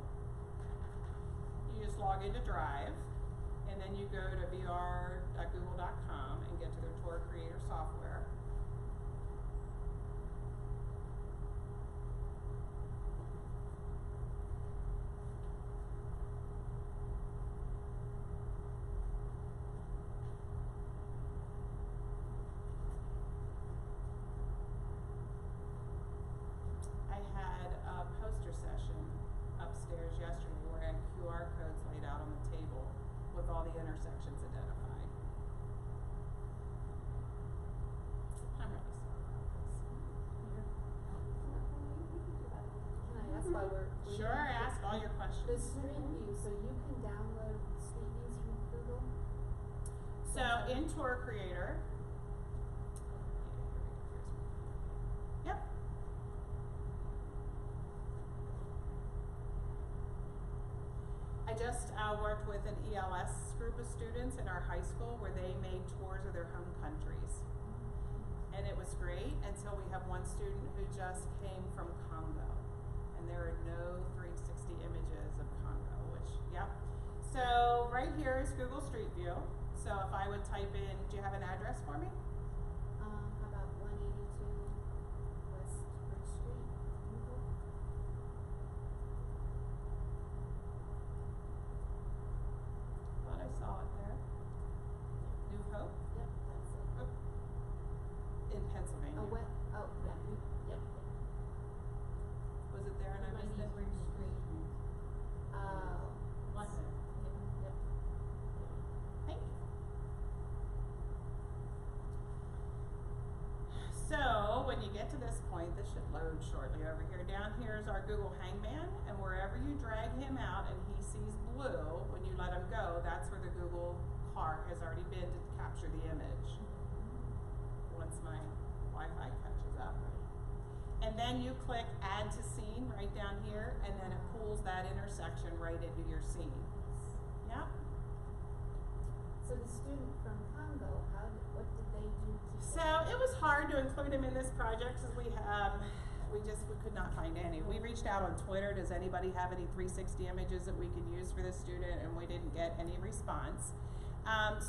You just log into Drive, and then you go to vr.google.com and get to their Tour Creator software. I had a poster session upstairs yesterday where I had QR codes laid out on the table with all the intersections identified. I'm really sorry about this. Can I ask why we're Sure, ask all your the questions. street view, so you can download street views from Google? So in Tour Creator, yep. I just worked with an ELS group of students in our high school where they made tours of their home countries. And it was great until we have one student who just came from Congo. And there are no 360 images of Congo, which, yep. So right here is Google Street View. So if I would type in, do you have an address for me? How about 182 West Bridge Street, Google? Thought I saw it there. New Hope? Yep, that's it. Oh. In Pennsylvania. Oh, yeah, yep. Was it there and I missed it? Bridge Street. London. Yep. Thank you. So when you get to this point, this should load shortly over here. Down here is our Google Hangman, and wherever you drag him out and he sees blue, when you let him go, that's where the Google car has already been to capture the image. Once my Wi-Fi catches up. And then you click Add to Scene right down here, and then it pulls that intersection right into your scene. Yep. So the student from Congo, what did they do to? So it was hard to include him in this project because we could not find any. We reached out on Twitter, does anybody have any 360 images that we can use for this student, and we didn't get any response.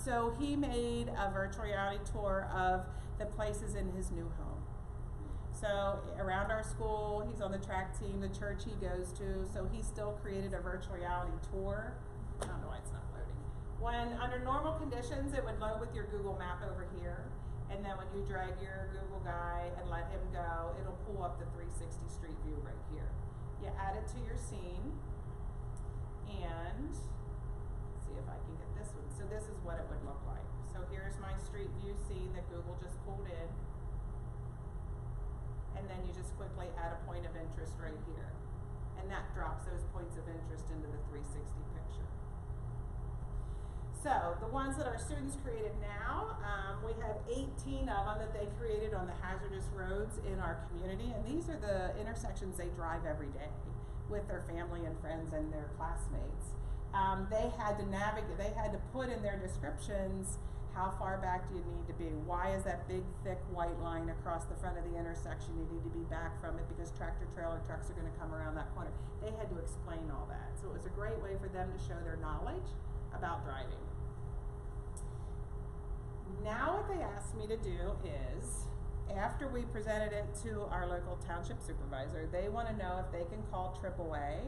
So he made a virtual reality tour of the places in his new home. So around our school, he's on the track team, the church he goes to, so he still created a virtual reality tour. I don't know why it's not loading. When under normal conditions, it would load with your Google map over here. And then when you drag your Google guy and let him go, it'll pull up the 360 street view right here. You add it to your scene, and let's see if I can get this one. So this is what it would look like. So here's my street view scene that Google just pulled in. And then you just quickly add a point of interest right here. And that drops those points of interest into the 360 picture. So the ones that our students created now, we have 18 of them that they created on the hazardous roads in our community. And these are the intersections they drive every day with their family and friends and their classmates. They had to navigate, they had to put in their descriptions, how far back do you need to be? Why is that big, thick white line across the front of the intersection? You need to be back from it because tractor trailer trucks are gonna come around that corner. They had to explain all that. So it was a great way for them to show their knowledge about driving. Now what they asked me to do is, after we presented it to our local township supervisor, they wanna know if they can call AAA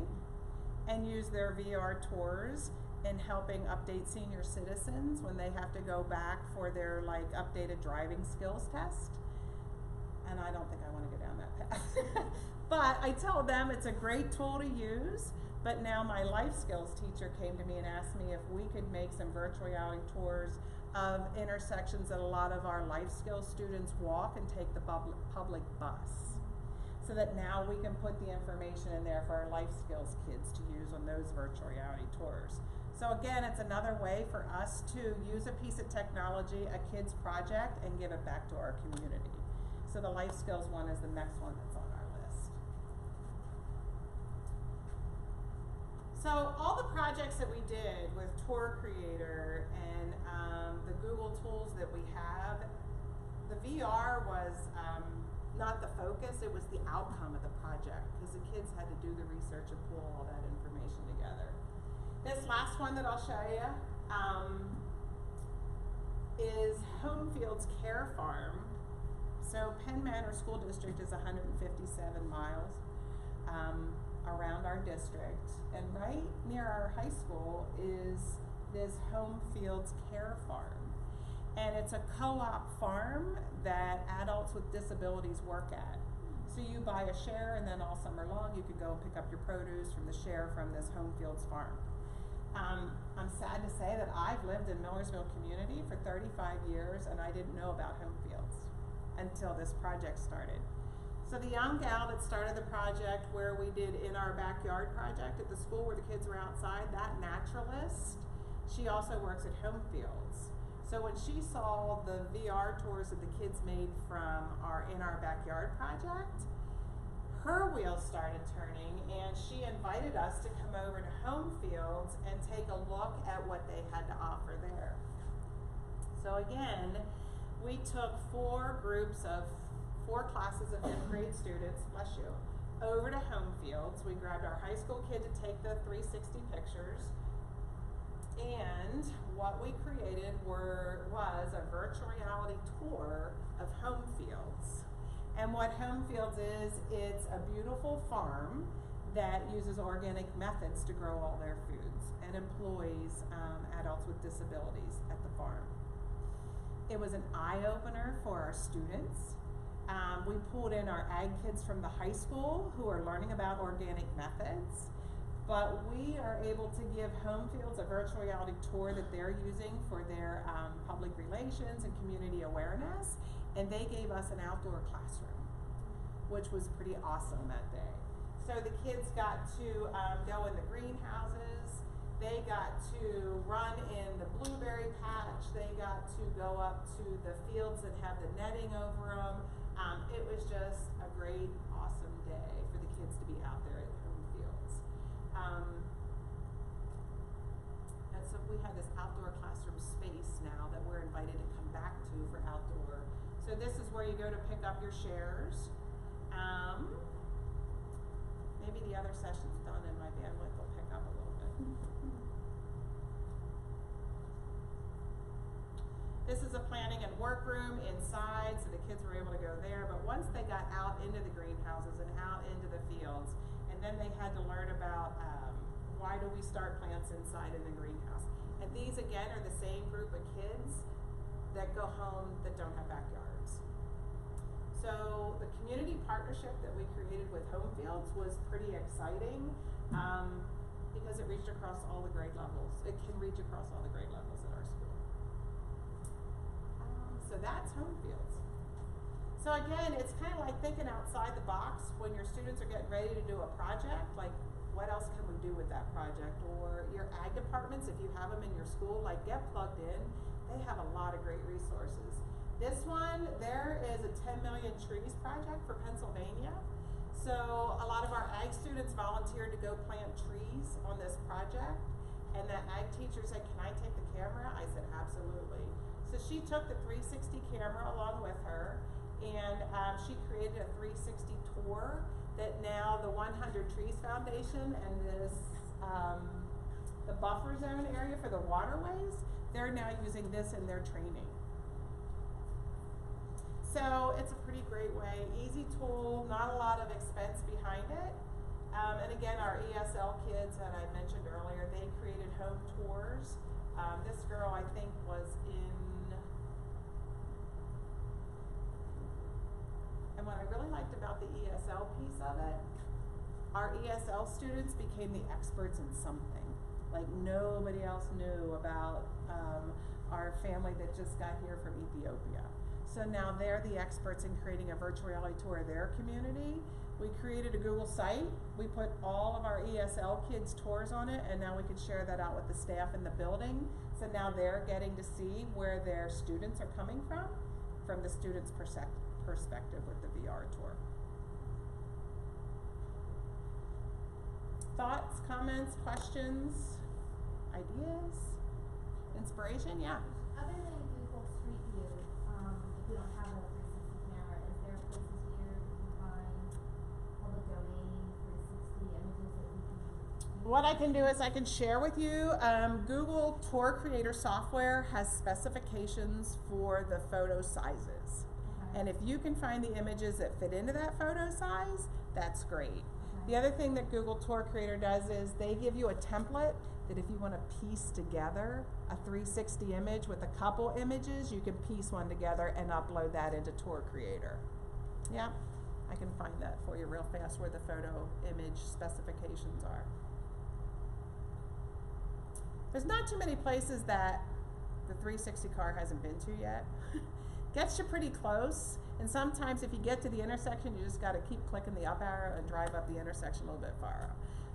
and use their VR tours in helping update senior citizens when they have to go back for their updated driving skills test. And I don't think I wanna go down that path. But I tell them it's a great tool to use, but now my life skills teacher came to me and asked me if we could make some virtual reality tours of intersections that a lot of our life skills students walk and take the public bus. So that now we can put the information in there for our life skills kids to use on those virtual reality tours. So again, it's another way for us to use a piece of technology, a kid's project, and give it back to our community. So the life skills one is the next one that's on our list. So all the projects that we did with Tour Creator and the Google tools that we have, the VR was not the focus, it was the outcome of the project, because the kids had to do the research and pull all that information together. This last one that I'll show you is Homefield's Care Farm. So Penn Manor School District is 157 miles around our district, and right near our high school is this Homefield's Care Farm. And it's a co-op farm that adults with disabilities work at. So you buy a share, and then all summer long you could go and pick up your produce from the share from this Homefield's farm. I'm sad to say that I've lived in Millersville community for 35 years, and I didn't know about Homefield's until this project started. So the young gal that started the project, where we did In Our Backyard project at the school where the kids were outside, that naturalist, she also works at Homefield's. So when she saw the VR tours that the kids made from our In Our Backyard project, her wheels started turning, and she invited us to come over to Homefield's and take a look at what they had to offer there. So again, we took 4 classes of 5th grade students, bless you, over to Homefield's. We grabbed our high school kid to take the 360 pictures, and what we created was a virtual reality tour of Homefield's. And what Homefield's is, it's a beautiful farm that uses organic methods to grow all their foods and employs adults with disabilities at the farm. It was an eye-opener for our students. We pulled in our ag kids from the high school who are learning about organic methods, but we are able to give Homefield's a virtual reality tour that they're using for their public relations and community awareness, and they gave us an outdoor classroom, which was pretty awesome that day. So the kids got to go in the greenhouses, they got to run in the blueberry patch, they got to go up to the fields that have the netting over them. It was just a great, awesome day for the kids to be out there at Homefield's. And so we have this outdoor classroom space now that we're invited to come back to for outdoor. So this is where you go to pick up your shares. Maybe the other session's done and my bandwidth will pick up a little bit. This is a planning and workroom inside, so the kids were able to go there. But once they got out into the greenhouses and out into the fields, and then they had to learn about why do we start plants inside in the greenhouse. And these, again, are the same group of kids that go home that don't have backyards. So the community partnership that we created with Homefield's was pretty exciting because it reached across all the grade levels. It can reach across all the grade levels at our school. So that's Homefield's. So again, it's kind of like thinking outside the box when your students are getting ready to do a project, like what else can we do with that project? Or your ag departments, if you have them in your school, like get plugged in. They have a lot of great resources. This one, there is a 10 million trees project for Pennsylvania. So a lot of our ag students volunteered to go plant trees on this project. And the ag teacher said, can I take the camera? I said, absolutely. So she took the 360 camera along with her, and she created a 360 tour that now the 100 Trees Foundation and this, the buffer zone area for the waterways, they're now using this in their training. So it's a pretty great way, easy tool, not a lot of expense behind it. And again, our ESL kids that I mentioned earlier, they created home tours. This girl, I think, was in, and what I really liked about the ESL piece of it, our ESL students became the experts in something. Like nobody else knew about our family that just got here from Ethiopia. So now they're the experts in creating a virtual reality tour of their community. We created a Google site. We put all of our ESL kids' tours on it, and now we can share that out with the staff in the building. So now they're getting to see where their students are coming from the students' perspective with the VR tour. Thoughts, comments, questions, ideas, inspiration? Yeah. Other than Google Street View, if we don't have a 360 camera, is there places we what I can do is I can share with you, Google Tour Creator software has specifications for the photo sizes. And if you can find the images that fit into that photo size, that's great. The other thing that Google Tour Creator does is they give you a template that if you want to piece together a 360 image with a couple images, you can piece one together and upload that into Tour Creator. Yeah, I can find that for you real fast where the photo image specifications are. There's not too many places that the 360 car hasn't been to yet. Gets you pretty close, and sometimes if you get to the intersection, you just got to keep clicking the up arrow and drive up the intersection a little bit farther.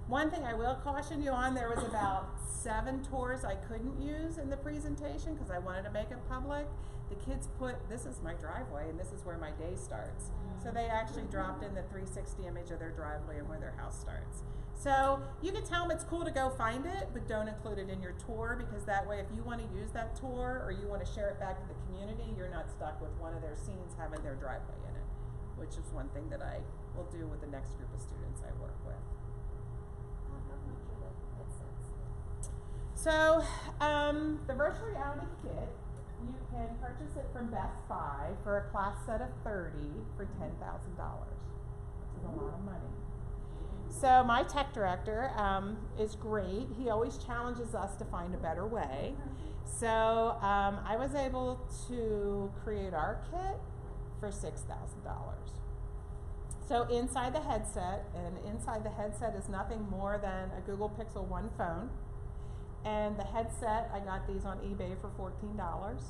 One thing I will caution you on, there was about 7 tours I couldn't use in the presentation because I wanted to make it public. The kids put, this is my driveway and this is where my day starts. So they actually dropped in the 360 image of their driveway and where their house starts. So you can tell them it's cool to go find it, but don't include it in your tour, because that way if you want to use that tour or you want to share it back to the community, you're not stuck with one of their scenes having their driveway in it, which is one thing that I will do with the next group of students I work with. So the virtual reality kit, you can purchase it from Best Buy for a class set of 30 for $10,000, which is a lot of money. So my tech director is great. He always challenges us to find a better way. So I was able to create our kit for $6,000. So inside the headset, and inside the headset is nothing more than a Google Pixel 1 phone. And the headset, I got these on eBay for $14.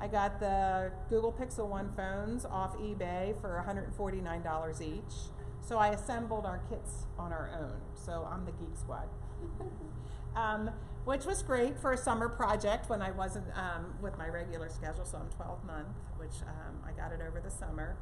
I got the Google Pixel 1 phones off eBay for $149 each. So I assembled our kits on our own. So I'm the Geek Squad. Which was great for a summer project when I wasn't with my regular schedule, so I'm 12-month, which I got it over the summer.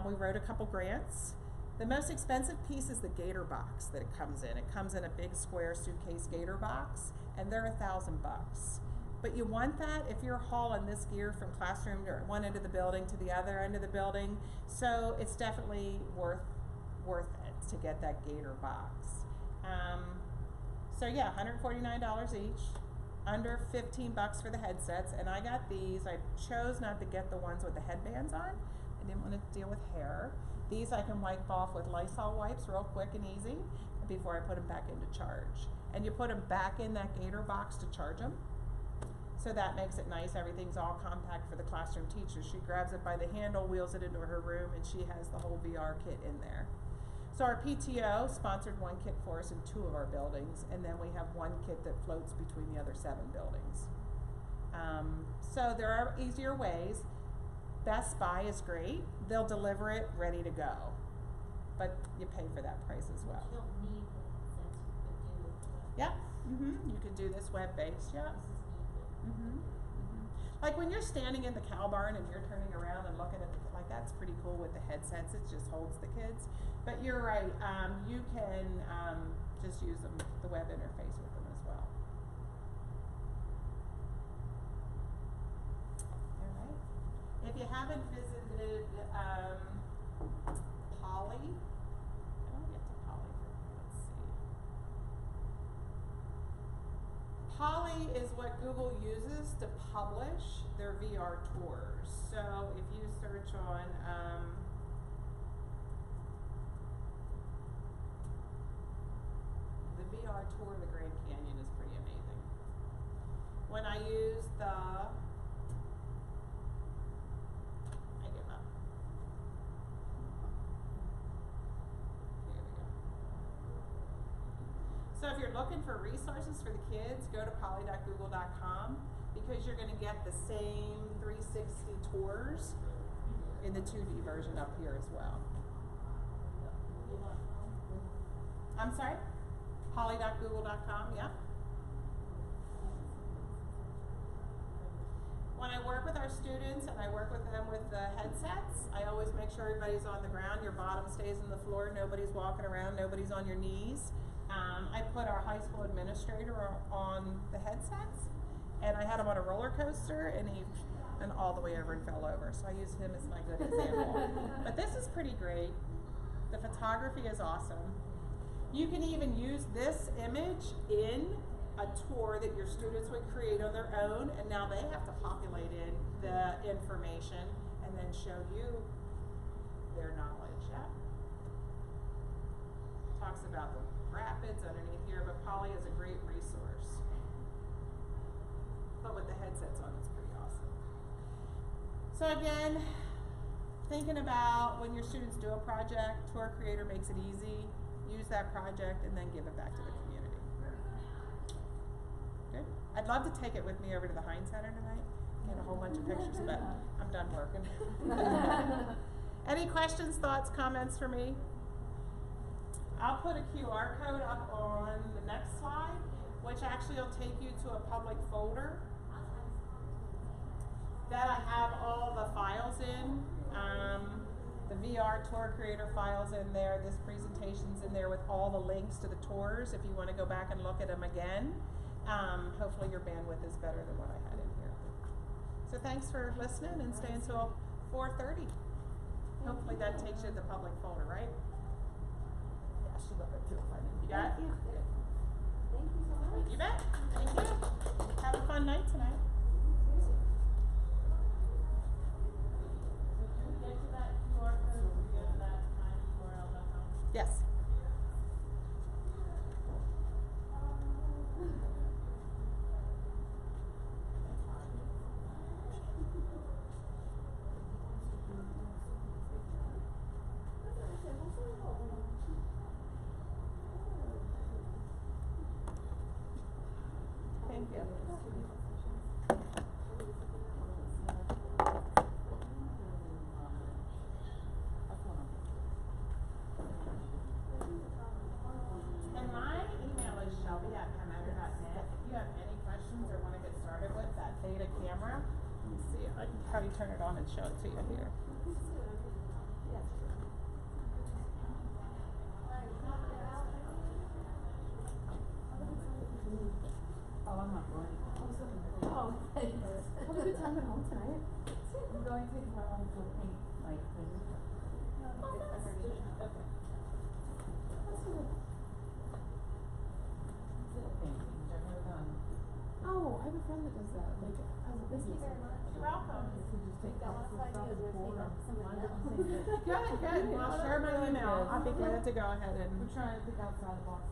We wrote a couple grants. The most expensive piece is the gator box that it comes in. It comes in a big square suitcase gator box, and they're $1,000. But you want that if you're hauling this gear from classroom to one end of the building to the other end of the building. So it's definitely worth it to get that gator box. So yeah, $149 each, under $15 for the headsets, and I got these. I chose not to get the ones with the headbands on. I didn't want to deal with hair. These I can wipe off with Lysol wipes real quick and easy before I put them back into charge. And you put them back in that gator box to charge them. So that makes it nice. Everything's all compact for the classroom teacher. She grabs it by the handle, wheels it into her room, and she has the whole VR kit in there. So our PTO sponsored one kit for us in 2 of our buildings, and then we have one kit that floats between the other 7 buildings. So there are easier ways. Best Buy is great. They'll deliver it ready to go, but you pay for that price as well. You don't need the headsets, you could do it. Yeah, you can do this web-based, yeah. Like when you're standing in the cow barn and you're turning around and looking at the, like that's pretty cool with the headsets. It just holds the kids. But you're right, you can just use them, the web interface with them as well. All right. If you haven't visited Poly, I don't get to Poly. Let's see. Poly is what Google uses to publish their VR tours. So if you search on the VR tour of the Grand Canyon is pretty amazing. When I use the So if you're looking for resources for the kids, go to poly.google.com because you're going to get the same 360 tours in the 2D version up here as well. I'm sorry? Poly.google.com, yeah. When I work with our students and I work with them with the headsets, I always make sure everybody's on the ground, your bottom stays on the floor, nobody's walking around, nobody's on your knees. I put our high school administrator on the headsets, and I had him on a roller coaster, and he went all the way over and fell over. So I used him as my good example. But this is pretty great. The photography is awesome. You can even use this image in a tour that your students would create on their own, and now they have to populate in the information and then show you their knowledge. Yeah. Talks about the rapids underneath here, but Polly is a great resource. But with the headsets on, it's pretty awesome. So again, thinking about when your students do a project, Tour Creator makes it easy. Use that project and then give it back to the community. Good. I'd love to take it with me over to the Heinz Center tonight, get a whole bunch of pictures, but I'm done working. Any questions, thoughts, comments for me? I'll put a QR code up on the next slide, which actually will take you to a public folder that I have all the files in. The VR Tour Creator files in there. This presentation's in there with all the links to the tours if you want to go back and look at them again. Hopefully your bandwidth is better than what I had in here. So thanks for listening and stay until 4:30. Hopefully that takes you to the public folder, right? Yeah, she got it too. You got it? Thank you so much. You bet. Thank you. Have a fun night tonight. Get to that QR code, go to that tinyurl.com. Yes. Thank you. And my email is shelby@commander.net. If you have any questions or want to get started with that Theta camera, let me see. I can probably turn it on and show it to you here. Oh, I'm not going. Oh, thanks. Have a good time at home tonight. I'm going to my own to paint like things. Oh, that's good. Okay. That's good. Painting, which I've never done. Oh, I have a friend that does that. Like, as a business. Thank you very much. You're welcome. You can just take That cups last and stuff idea and was pour maybe them. somebody Mine else. doesn't say that. Good. Well, share my email. I'll be glad to go ahead and. We're trying to think outside the box.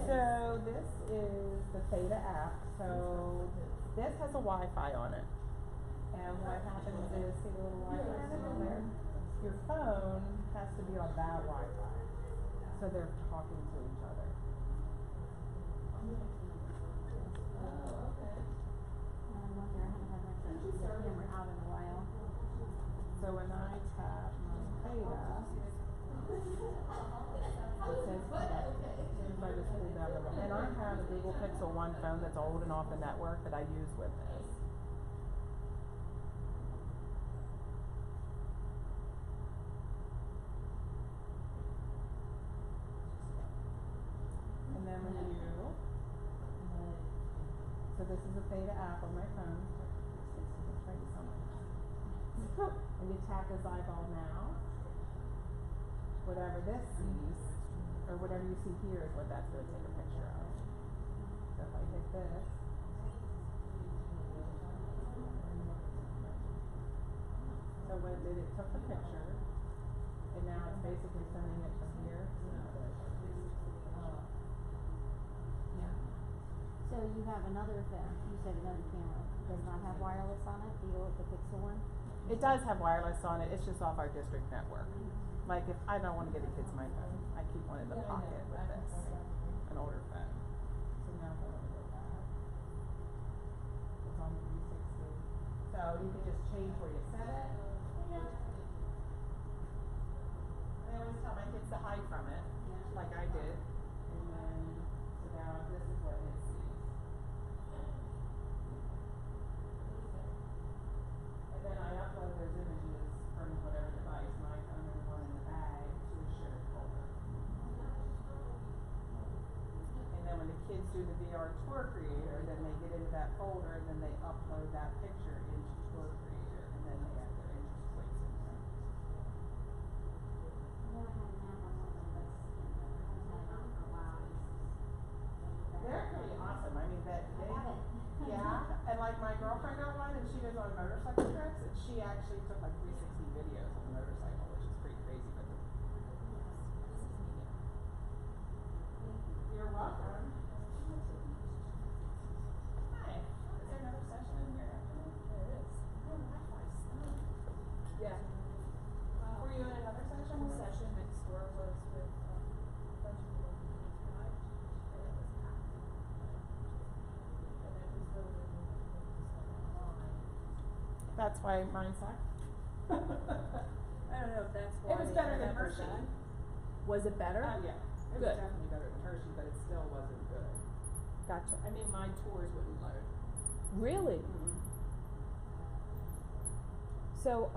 So this is the Theta app. So this has a Wi-Fi on it. And what happens is, see the little Wi-Fi signal there? Your phone has to be on that Wi-Fi. So they're talking to each other. Oh, okay. I wonder, I haven't had my camera out in a while. So when I tap my Theta, it says connected. So I just pull down the one. And I have a Google Pixel 1 phone that's old and off the network that I use with this. And then when you, so this is a Theta app on my phone. It's right somewhere. And you tap this eyeball now. Whatever this sees, or whatever you see here is what that's going to take a picture of. So if I hit this, so when it took the picture, and now it's basically sending it from here to there. Yeah. So you have another phone, you said another camera, does not have wireless on it, the Pixel one? It does have wireless on it, it's just off our district network. Like if I don't want to get the kids my phone, I keep one in the pocket with this, an older phone. So now if I want to go back, it's on 360. So you can just change where you set it. Yeah. I always tell my kids to hide from it, like I did. And then, so now this is what it sees. And then I upload those images from whatever device, my phone and the one in the bag, to a shared folder. And then when the kids do the VR Tour Creator, then they get into that folder and then they upload that picture into Tour Creator and then they have their interest plates in there. I never had an app on my session next door was with a bunch of people from each side, and it was packed. And it was really online. That's why mine sucked. I don't know if that's why. It was they better than remember Hershey. that. Was it better? Yeah, it Good. was definitely better than Hershey, but it still wasn't good. Gotcha. I mean, my tours wouldn't load. Really? Mm-hmm. So,